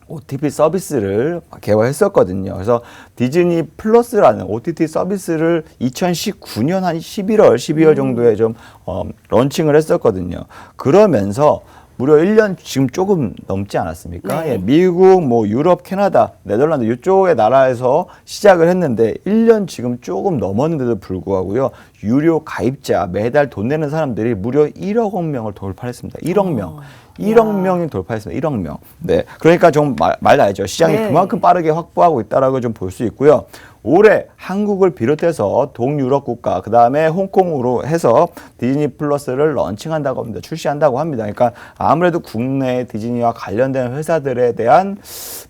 OTT 서비스를 개발했었거든요. 그래서 디즈니 플러스라는 OTT 서비스를 2019년 한 11월, 12월 정도에 좀 런칭을 했었거든요. 그러면서 무려 1년 지금 조금 넘지 않았습니까? 네. 예, 미국, 뭐 유럽, 캐나다, 네덜란드 이쪽의 나라에서 시작을 했는데 1년 지금 조금 넘었는데도 불구하고요. 유료 가입자, 매달 돈 내는 사람들이 무려 1억 명을 돌파했습니다. 1억 명. 1억 명이 돌파했습니다. 1억 명. 네. 그러니까 좀 말 나죠. 시장이 네. 그만큼 빠르게 확보하고 있다라고 좀 볼 수 있고요. 올해 한국을 비롯해서 동유럽 국가, 그 다음에 홍콩으로 해서 디즈니 플러스를 런칭한다고 합니다. 출시한다고 합니다. 그러니까 아무래도 국내 디즈니와 관련된 회사들에 대한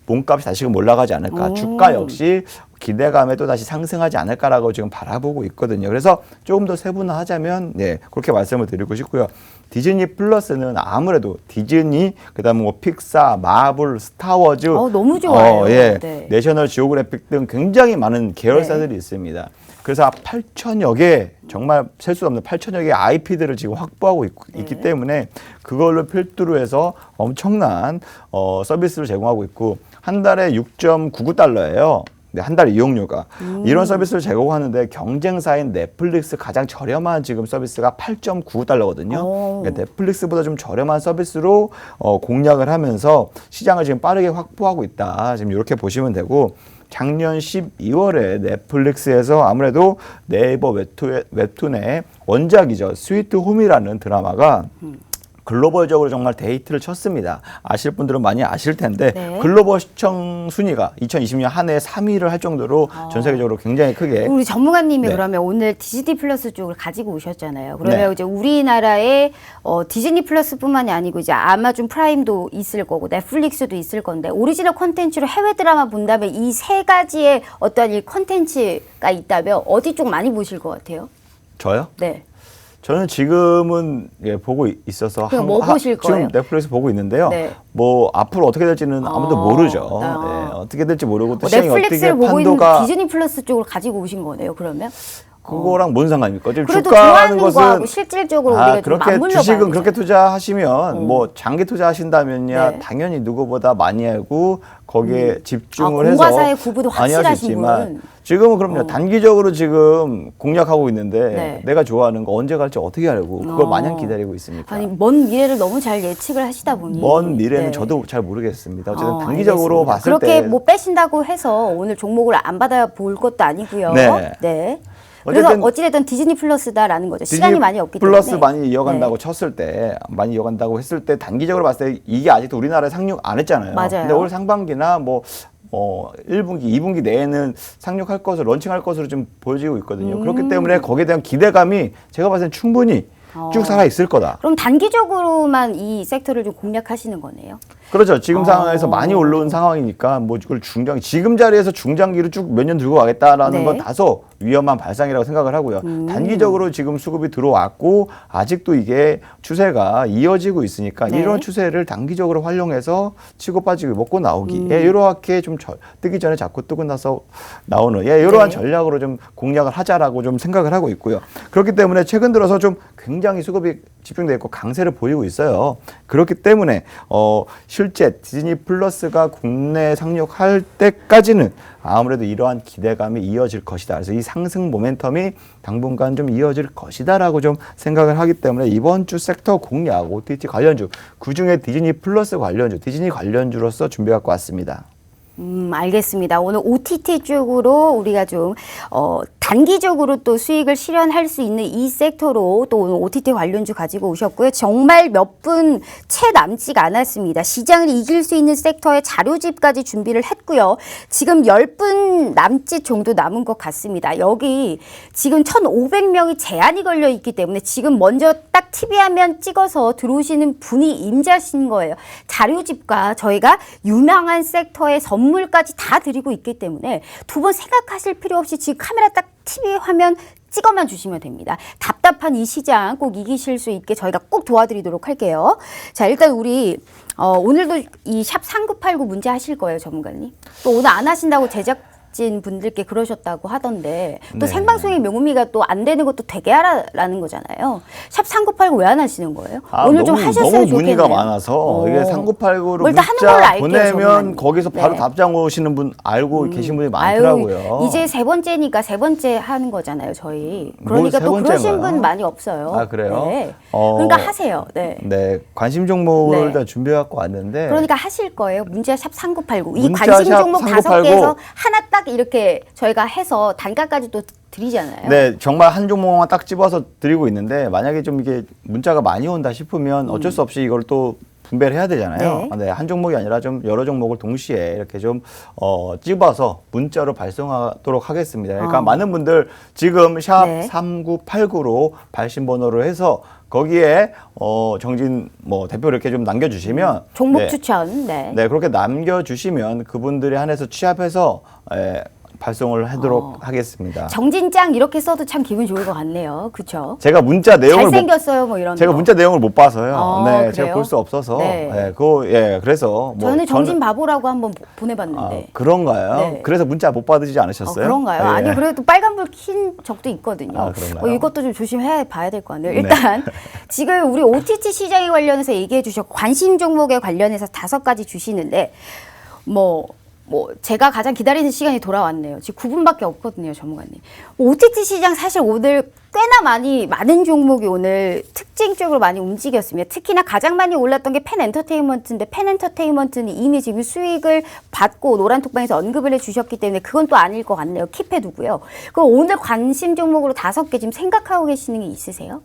몸값이 다시금 올라가지 않을까. 주가 역시 기대감에 또 다시 상승하지 않을까라고 지금 바라보고 있거든요. 그래서 조금 더 세분화하자면, 네, 그렇게 말씀을 드리고 싶고요. 디즈니 플러스는 아무래도 디즈니, 그다음에 뭐 픽사, 마블, 스타워즈, 너무 좋아요. 예, 네. 내셔널 지오그래픽 등 굉장히 많은 계열사들이 있습니다. 그래서 8천여 개, 정말 셀 수 없는 8천여 개의 IP들을 지금 확보하고 있기 때문에 그걸로 필두로 해서 엄청난 서비스를 제공하고 있고 한 달에 6.99달러예요. 네, 한 달 이용료가. 이런 서비스를 제공하는데 경쟁사인 넷플릭스 가장 저렴한 지금 서비스가 8.99달러거든요. 그러니까 넷플릭스보다 좀 저렴한 서비스로 공략을 하면서 시장을 지금 빠르게 확보하고 있다. 지금 이렇게 보시면 되고 작년 12월에 넷플릭스에서 아무래도 네이버 웹툰의 원작이죠. 스위트 홈이라는 드라마가 글로벌적으로 정말 데이트를 쳤습니다. 아실 분들은 많이 아실 텐데 네. 글로벌 시청 순위가 2020년 한 해 3위를 할 정도로 전 세계적으로 굉장히 크게. 우리 전문가님이 네. 그러면 오늘 디즈니 플러스 쪽을 가지고 오셨잖아요. 그러면 네. 이제 우리나라에 디즈니 플러스뿐만이 아니고 이제 아마존 프라임도 있을 거고 넷플릭스도 있을 건데 오리지널 콘텐츠로 해외 드라마 본다면 이 세 가지의 어떤 이 콘텐츠가 있다면 어디 쪽 많이 보실 것 같아요? 저요? 네. 저는 지금은 보고 있어서 그럼 뭐 보실 거예요? 지금 넷플릭스 보고 있는데요. 네. 뭐 앞으로 어떻게 될지는 아무도 모르죠. 네, 어떻게 될지 모르고 또 시장이 넷플릭스를 어떻게 보고 있는 판도가 디즈니 플러스 쪽을 가지고 오신 거네요. 그러면 그거랑 뭔 상관입니까? 지금 그래도 주가라는 좋아하는 거하고 것은 실질적으로 우리가 좀 그렇게 맞물려 주식은 봐야 그렇게 되잖아요. 투자하시면 뭐 장기 투자하신다면야 네. 당연히 누구보다 많이 알고 거기에 집중을 해서 공과사의 구분도 많이 할 수 확실하신 있지만 분은. 지금은 그럼요. 단기적으로 지금 공략하고 있는데 네. 내가 좋아하는 거 언제 갈지 어떻게 알고 그걸 마냥 기다리고 있습니까? 아니 먼 미래를 너무 잘 예측을 하시다 보니 먼 미래는 네. 저도 잘 모르겠습니다. 어쨌든 단기적으로 알겠습니다. 봤을 그렇게 때 뭐 빼신다고 해서 오늘 종목을 안 받아 볼 것도 아니고요. 네. 네. 그래서 어쨌든 어찌됐든 디즈니 플러스다라는 거죠. 디즈니 시간이 많이 없기 플러스 때문에. 많이 이어간다고 쳤을 때, 많이 이어간다고 했을 때 단기적으로 봤을 때 이게 아직도 우리나라에 상륙 안 했잖아요. 맞아요. 근데 올 상반기나 뭐 1분기, 2분기 내에는 상륙할 것으로 런칭할 것으로 좀 보여지고 있거든요. 그렇기 때문에 거기에 대한 기대감이 제가 봤을 땐 충분히 쭉 살아 있을 거다. 그럼 단기적으로만 이 섹터를 좀 공략하시는 거네요. 그렇죠. 지금 상황에서 많이 올라온 상황이니까 뭐 이걸 지금 자리에서 중장기로 쭉 몇 년 들고 가겠다라는 네. 건 다소 위험한 발상이라고 생각을 하고요. 단기적으로 지금 수급이 들어왔고 아직도 이게 추세가 이어지고 있으니까 네. 이런 추세를 단기적으로 활용해서 치고 빠지고 먹고 나오기. 이렇게 좀 뜨기 전에 자꾸 뜨고 나서 나오는 이러한 네. 전략으로 좀 공략을 하자라고 좀 생각을 하고 있고요. 그렇기 때문에 최근 들어서 좀 굉장히 수급이 집중돼 있고 강세를 보이고 있어요. 그렇기 때문에 실제 디즈니 플러스가 국내에 상륙할 때까지는 아무래도 이러한 기대감이 이어질 것이다. 그래서 이 상승 모멘텀이 당분간 좀 이어질 것이다라고 좀 생각을 하기 때문에 이번 주 섹터 공략 OTT 관련주, 그중에 디즈니 플러스 관련주, 디즈니 관련주로서 준비해갖고 왔습니다. 알겠습니다. 오늘 OTT 쪽으로 우리가 좀 단기적으로 또 수익을 실현할 수 있는 이 섹터로 또 오늘 OTT 관련주 가지고 오셨고요. 정말 몇 분 채 남지가 않았습니다. 시장을 이길 수 있는 섹터의 자료집까지 준비를 했고요. 지금 10분 남짓 정도 남은 것 같습니다. 여기 지금 1,500명이 제한이 걸려 있기 때문에 지금 먼저 딱 TV 화면 찍어서 들어오시는 분이 임자신 거예요. 자료집과 저희가 유명한 섹터의 선물까지 다 드리고 있기 때문에 두 번 생각하실 필요 없이 지금 카메라 딱 TV 화면 찍어만 주시면 됩니다. 답답한 이 시장 꼭 이기실 수 있게 저희가 꼭 도와드리도록 할게요. 자, 일단 우리 오늘도 이 샵 3989 문제 하실 거예요, 전문가님. 또 오늘 안 하신다고 제작진 분들께 그러셨다고 하던데 또 네. 생방송의 명의가 또 안 되는 것도 되게 하라는 거잖아요. 샵 3989 왜 안 하시는 거예요? 오늘 좀 하셨으면 너무 좋겠네요. 문의가 많아서 이게 3989로 뭐 일단 하는 걸로 문자 알게요, 보내면 정말. 거기서 바로 네. 답장 오시는 분 알고 계신 분이 많더라고요. 아유, 이제 세 번째니까 세 번째 하는 거잖아요, 저희. 그러니까 세 또 그러신 번째인가요? 분 많이 없어요. 아, 그래요? 네. 그러니까 하세요. 네. 네, 관심 종목을 네. 다 준비해 갖고 왔는데 그러니까 하실 거예요. 문자 샵 3989. 이 문자 관심 샵 종목 3989. 5개에서 하나 딱 이렇게 저희가 해서 단가까지 또 드리잖아요. 네, 정말 한 종목만 딱 집어서 드리고 있는데 만약에 좀 이게 문자가 많이 온다 싶으면 어쩔 수 없이 이걸 또 분배를 해야 되잖아요. 네. 네, 한 종목이 아니라 좀 여러 종목을 동시에 이렇게 좀 집어서 문자로 발송하도록 하겠습니다. 그러니까 많은 분들 지금 샵 네. 3989로 발신 번호를 해서 거기에 정진 뭐 대표 이렇게 좀 남겨주시면 종목 네, 추천. 네. 네, 그렇게 남겨주시면 그분들이 한해서 취합해서 발송을 하도록 하겠습니다. 정진짱 이렇게 써도 참 기분 좋을 것 같네요. 그렇죠? 제가 문자 내용을 잘생겼어요, 뭐 이런 제가 거. 문자 내용을 못 봐서요. 네, 그래요? 제가 볼 수 없어서. 네. 그래서 뭐 저는 정진 바보라고 한번 보내봤는데. 그런가요? 네. 그래서 문자 못 받으시지 않으셨어요? 그런가요? 예. 아니 그래도 빨간불 킨 적도 있거든요. 아, 그런가요? 이것도 좀 조심해 봐야 될 것 같네요. 네. 일단 지금 우리 OTT 시장에 관련해서 얘기해 주셨고 관심 종목에 관련해서 5가지 주시는데 뭐 제가 가장 기다리는 시간이 돌아왔네요. 지금 9분밖에 없거든요, 전문가님. OTT 시장 사실 오늘 꽤나 많은 종목이 오늘 특징적으로 많이 움직였습니다. 특히나 가장 많이 올랐던 게 펜엔터테인먼트인데 펜엔터테인먼트는 이미 지금 수익을 받고 노란톡방에서 언급을 해주셨기 때문에 그건 또 아닐 것 같네요. 킵해두고요. 그럼 오늘 관심 종목으로 5개 지금 생각하고 계시는 게 있으세요?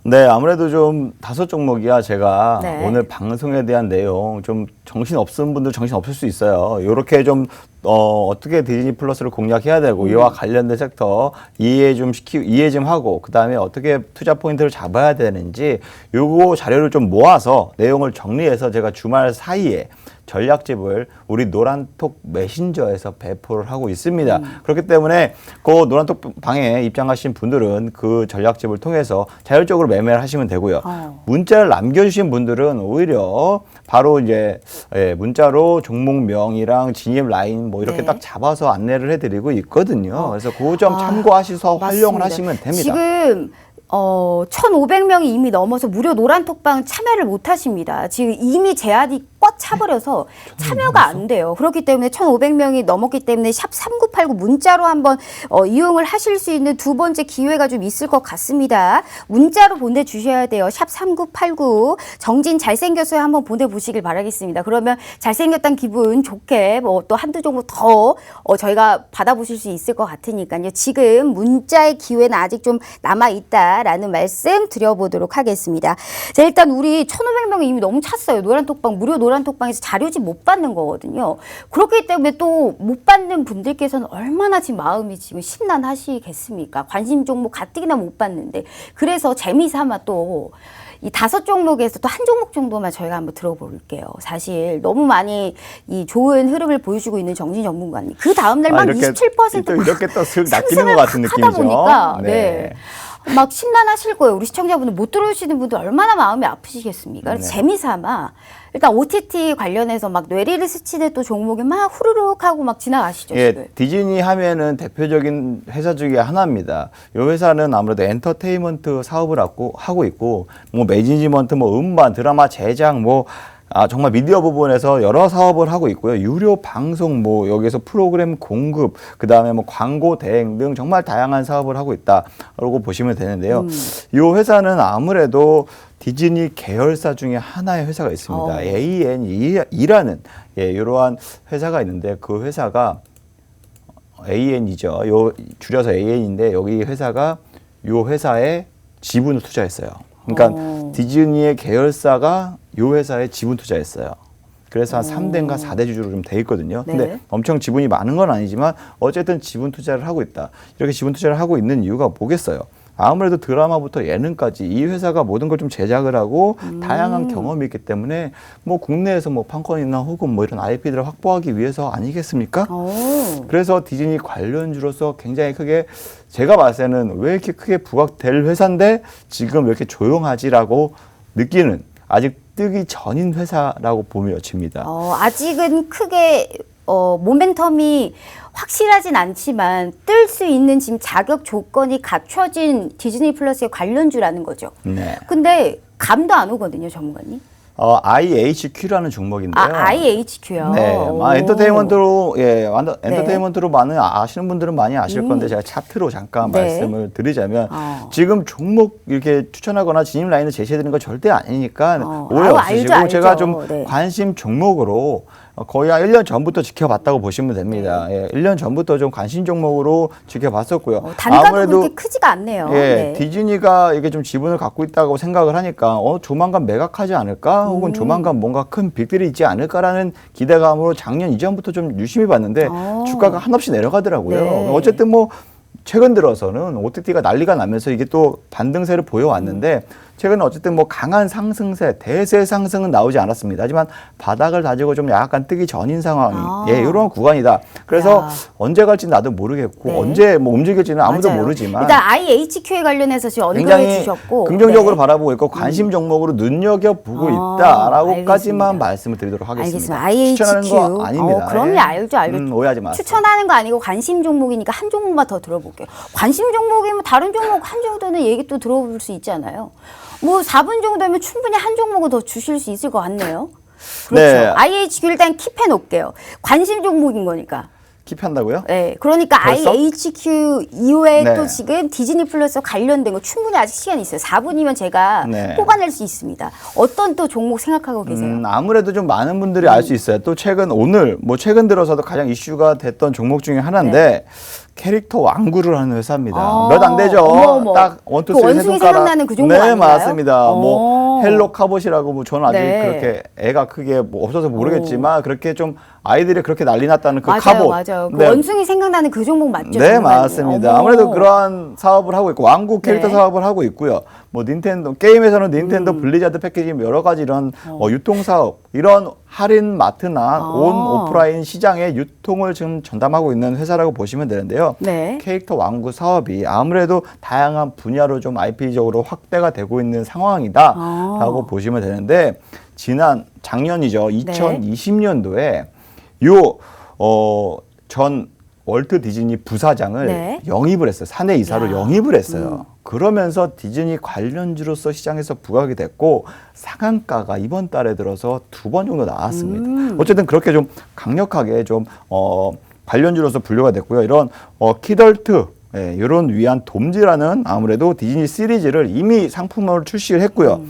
네, 아무래도 좀 5종목이야 제가 네. 오늘 방송에 대한 내용 좀 정신 없은 분들 정신 없을 수 있어요. 이렇게 좀 어떻게 디즈니 플러스를 공략해야 되고 이와 관련된 섹터 이해 좀 하고 그다음에 어떻게 투자 포인트를 잡아야 되는지 요거 자료를 좀 모아서 내용을 정리해서 제가 주말 사이에 전략집을 우리 노란톡 메신저에서 배포를 하고 있습니다. 그렇기 때문에 그 노란톡 방에 입장하신 분들은 그 전략집을 통해서 자율적으로 매매를 하시면 되고요. 문자를 남겨주신 분들은 오히려 바로 이제 문자로 종목명이랑 진입 라인 뭐 이렇게 네. 딱 잡아서 안내를 해드리고 있거든요. 그래서 그 점 참고하셔서 활용을 맞습니다. 하시면 됩니다. 지금 1,500명이 이미 넘어서 무료 노란톡방 참여를 못 하십니다. 지금 이미 제한이 꽉 차버려서 참여가 안 돼요. 그렇기 때문에 1,500명이 넘었기 때문에 샵 3989 문자로 한번 이용을 하실 수 있는 두 번째 기회가 좀 있을 것 같습니다. 문자로 보내주셔야 돼요. 샵 3989 정진 잘생겼어요 한번 보내보시길 바라겠습니다. 그러면 잘생겼다는 기분 좋게 또 한두 종목 더 저희가 받아보실 수 있을 것 같으니까요. 지금 문자의 기회는 아직 좀 남아있다라는 말씀 드려보도록 하겠습니다. 자, 일단 우리 1,500명이 이미 너무 찼어요. 노란톡방, 무료 노란톡방에서 자료집 못 받는 거거든요. 그렇기 때문에 또 못 받는 분들께서는 얼마나 지금 마음이 지금 심란하시겠습니까? 관심 종목 가뜩이나 못 받는데. 그래서 재미삼아 또 이 5종목에서 또 한 종목 정도만 저희가 한번 들어볼게요. 사실 너무 많이 이 좋은 흐름을 보여주고 있는 정진 전문가님. 그 다음날 막 27% 또 이렇게 또 슥 낚이는 상승을 것 같은 막 느낌이죠. 하다 보니까 네. 막 심란하실 거예요. 우리 시청자분들 못 들어오시는 분들 얼마나 마음이 아프시겠습니까? 네. 재미삼아 일단 OTT 관련해서 막 뇌리를 스치는 또 종목이 막 후루룩 하고 막 지나가시죠. 지금. 예, 디즈니 하면은 대표적인 회사 중에 하나입니다. 이 회사는 아무래도 엔터테인먼트 사업을 하고 있고, 뭐 매니지먼트, 뭐 음반, 드라마 제작, 뭐 정말 미디어 부분에서 여러 사업을 하고 있고요. 유료 방송, 뭐 여기서 프로그램 공급, 그 다음에 뭐 광고 대행 등 정말 다양한 사업을 하고 있다라고 보시면 되는데요. 이 회사는 아무래도 디즈니 계열사 중에 하나의 회사가 있습니다. A&E라는 이러한 회사가 있는데 그 회사가 AN이죠. 요 줄여서 AN인데 여기 회사가 요 회사에 지분을 투자했어요. 그러니까 디즈니의 계열사가 요 회사에 지분 투자했어요. 그래서 한 3대인가 4대 주주로 좀 돼 있거든요. 네. 근데 엄청 지분이 많은 건 아니지만 어쨌든 지분 투자를 하고 있다. 이렇게 지분 투자를 하고 있는 이유가 뭐겠어요? 아무래도 드라마부터 예능까지 이 회사가 모든 걸 좀 제작을 하고 다양한 경험이 있기 때문에 뭐 국내에서 뭐 판권이나 혹은 뭐 이런 IP들을 확보하기 위해서 아니겠습니까? 그래서 디즈니 관련주로서 굉장히 크게 제가 봤을 때는 왜 이렇게 크게 부각될 회사인데 지금 왜 이렇게 조용하지라고 느끼는 아직 뜨기 전인 회사라고 보여집니다. 아직은 크게 모멘텀이 확실하진 않지만 뜰 수 있는 지금 자격 조건이 갖춰진 디즈니 플러스의 관련주라는 거죠. 네. 근데 감도 안 오거든요, 전문가님. IHQ라는 종목인데요. IHQ요. 네, 엔터테인먼트로 엔터테인먼트로 많은 아시는 분들은 많이 아실 건데 제가 차트로 잠깐 네. 말씀을 드리자면 지금 종목 이렇게 추천하거나 진입 라인을 제시해드리는 거 절대 아니니까 오해 없으시고 알죠. 제가 좀 네. 관심 종목으로 거의 한 1년 전부터 지켜봤다고 보시면 됩니다. 네. 1년 전부터 좀 관심 종목으로 지켜봤었고요. 단가도 그렇게 크지가 않네요. 네. 디즈니가 이게 좀 지분을 갖고 있다고 생각을 하니까 조만간 매각하지 않을까? 혹은 조만간 뭔가 큰 빅딜이 있지 않을까라는 기대감으로 작년 이전부터 좀 유심히 봤는데 주가가 한없이 내려가더라고요. 네. 어쨌든 뭐 최근 들어서는 OTT가 난리가 나면서 이게 또 반등세를 보여왔는데 최근에 어쨌든 뭐 강한 상승세, 대세 상승은 나오지 않았습니다. 하지만 바닥을 다지고 좀 약간 뜨기 전인 상황이 이런 구간이다. 그래서 언제 갈지는 나도 모르겠고 네. 언제 뭐 움직일지는 아무도 맞아요. 모르지만 일단 IHQ에 관련해서 지금 언급해 굉장히 주셨고 긍정적으로 바라보고 있고 관심 종목으로 눈여겨보고 있다라고까지만 알겠습니다. 말씀을 드리도록 하겠습니다. IHQ. 추천하는 거 아닙니다. 그럼요, 알죠. 오해하지 마세요. 추천하는 거 아니고 관심 종목이니까 한 종목만 더 들어볼게요. 관심 종목이면 다른 종목 한 정도는 얘기 또 들어볼 수 있잖아요. 뭐 4분 정도면 충분히 한 종목은 더 주실 수 있을 것 같네요. 그렇죠. 네. IHQ 일단 킵해 놓을게요. 관심 종목인 거니까. 킵한다고요? 네, 그러니까 벌써? IHQ 이후에 네. 또 지금 디즈니 플러스 관련된 거 충분히 아직 시간이 있어요. 4분이면 제가 네. 뽑아낼 수 있습니다. 어떤 또 종목 생각하고 계세요? 아무래도 좀 많은 분들이 알 수 있어요. 또 최근 들어서도 가장 이슈가 됐던 종목 중에 하나인데 캐릭터 완구를 하는 회사입니다. 몇 안 되죠. 어머. 딱 원투 그 쓰리 세 원숭이 손가락. 생각나는 그 종목 네, 아닌가요? 맞습니다. 뭐 헬로 카봇이라고 뭐 저는 아직 네. 그렇게 애가 크게 뭐 없어서 모르겠지만 그렇게 좀 아이들이 그렇게 난리 났다는 그 맞아요, 카봇. 맞아요. 그 네. 원숭이 생각나는 그 종목 맞죠? 네, 정말요? 맞습니다. 어머. 아무래도 그러한 사업을 하고 있고 완구 캐릭터 네. 사업을 하고 있고요. 뭐 닌텐도 게임에서는 닌텐도 블리자드 패키지 여러 가지 이런 유통 사업 이런 할인 마트나 온 오프라인 시장의 유통을 지금 전담하고 있는 회사라고 보시면 되는데요. 네. 캐릭터 완구 사업이 아무래도 다양한 분야로 좀 IP적으로 확대가 되고 있는 상황이다라고 보시면 되는데 작년이죠. 2020년도에 전 월트 디즈니 부사장을 네. 영입을 했어요. 사내 이사로 영입을 했어요. 그러면서 디즈니 관련주로서 시장에서 부각이 됐고 상한가가 이번 달에 들어서 2번 정도 나왔습니다. 어쨌든 그렇게 좀 강력하게 좀 관련주로서 분류가 됐고요. 이런 키덜트 이런 위한 돔즈라는 아무래도 디즈니 시리즈를 이미 상품으로 출시를 했고요.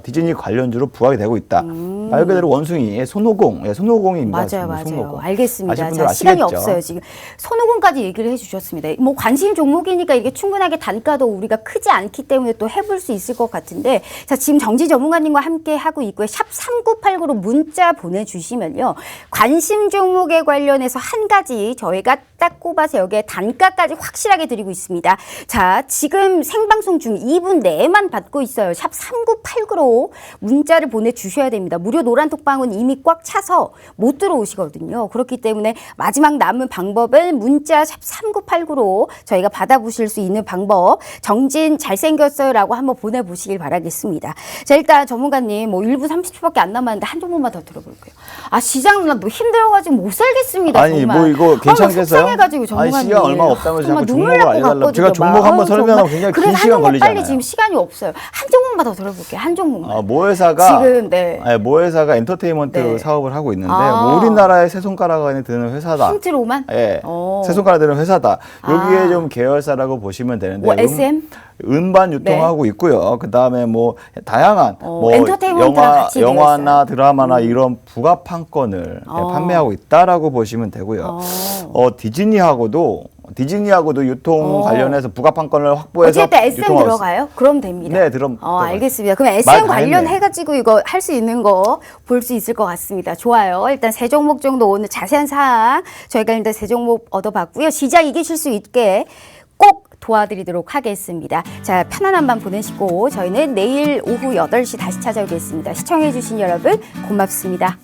디즈니 관련주로 부각이 되고 있다. 말 그대로 원숭이의 손오공입니다. 맞아요. 손오공. 알겠습니다. 아실 분들 자, 시간이 아시겠죠? 없어요. 지금 손오공까지 얘기를 해주셨습니다. 뭐 관심 종목이니까 이게 충분하게 단가도 우리가 크지 않기 때문에 또 해볼 수 있을 것 같은데, 자 지금 정지 전문가님과 함께 하고 있고요. 샵 3989로 문자 보내주시면요. 관심 종목에 관련해서 한 가지 저희가 딱딱 꼽아서 여기에 단가까지 확실하게 드리고 있습니다. 자, 지금 생방송 중 2분 내만 받고 있어요. 샵 3989로 문자를 보내주셔야 됩니다. 무료 노란톡방은 이미 꽉 차서 못 들어오시거든요. 그렇기 때문에 마지막 남은 방법은 문자 샵 3989로 저희가 받아보실 수 있는 방법, 정진 잘생겼어요 라고 한번 보내보시길 바라겠습니다. 자, 일단 전문가님 뭐 1분 30초밖에 안 남았는데 한 종목만 더 들어볼게요. 아, 시장 나 너무 힘들어가지고 못 살겠습니다. 아니 정말. 뭐 이거 괜찮겠어요? 속상해가지고 전문가님. 아니 시간 얼마 없다면서 정말 자꾸 눈물 종목을 나고 알려달라고. 갔거든요. 제가 종목 한번 설명하면 굉장히 긴 그래서 시간 한 종목 걸리잖아요. 빨리 지금 시간이 없어요. 한 종목만 더 들어볼게요. 한 종목만. 모 회사가 지금 네. 모 회사가 엔터테인먼트 네. 사업을 하고 있는데 아. 뭐 우리나라의 세 손가락 안에 드는 회사다. 힌트로만? 예, 어. 세 손가락 드는 회사다. 여기에 아. 좀 계열사라고 보시면 되는데 뭐 SM? 음반 유통하고 있고요. 그 다음에 뭐 다양한 뭐 엔터테인먼트랑 같이 영화나 드라마나 이런 부가판권을 판매하고 있다라고 보시면 되고요. 디즈니하고도 유통 관련해서 부가판권을 확보해서 어쨌든 SM 유통하고 들어가요? 그럼 됩니다. 네, 들어가요. 알겠습니다. 그럼 말 SM 다 관련해가지고 이거 할 수 있는 거 볼 수 있을 것 같습니다. 좋아요. 일단 세 종목 정도 오늘 자세한 사항 저희가 일단 세 종목 얻어봤고요. 시장 이기실 수 있게 꼭 도와드리도록 하겠습니다. 자, 편안한 밤 보내시고 저희는 내일 오후 8시 다시 찾아오겠습니다. 시청해주신 여러분 고맙습니다.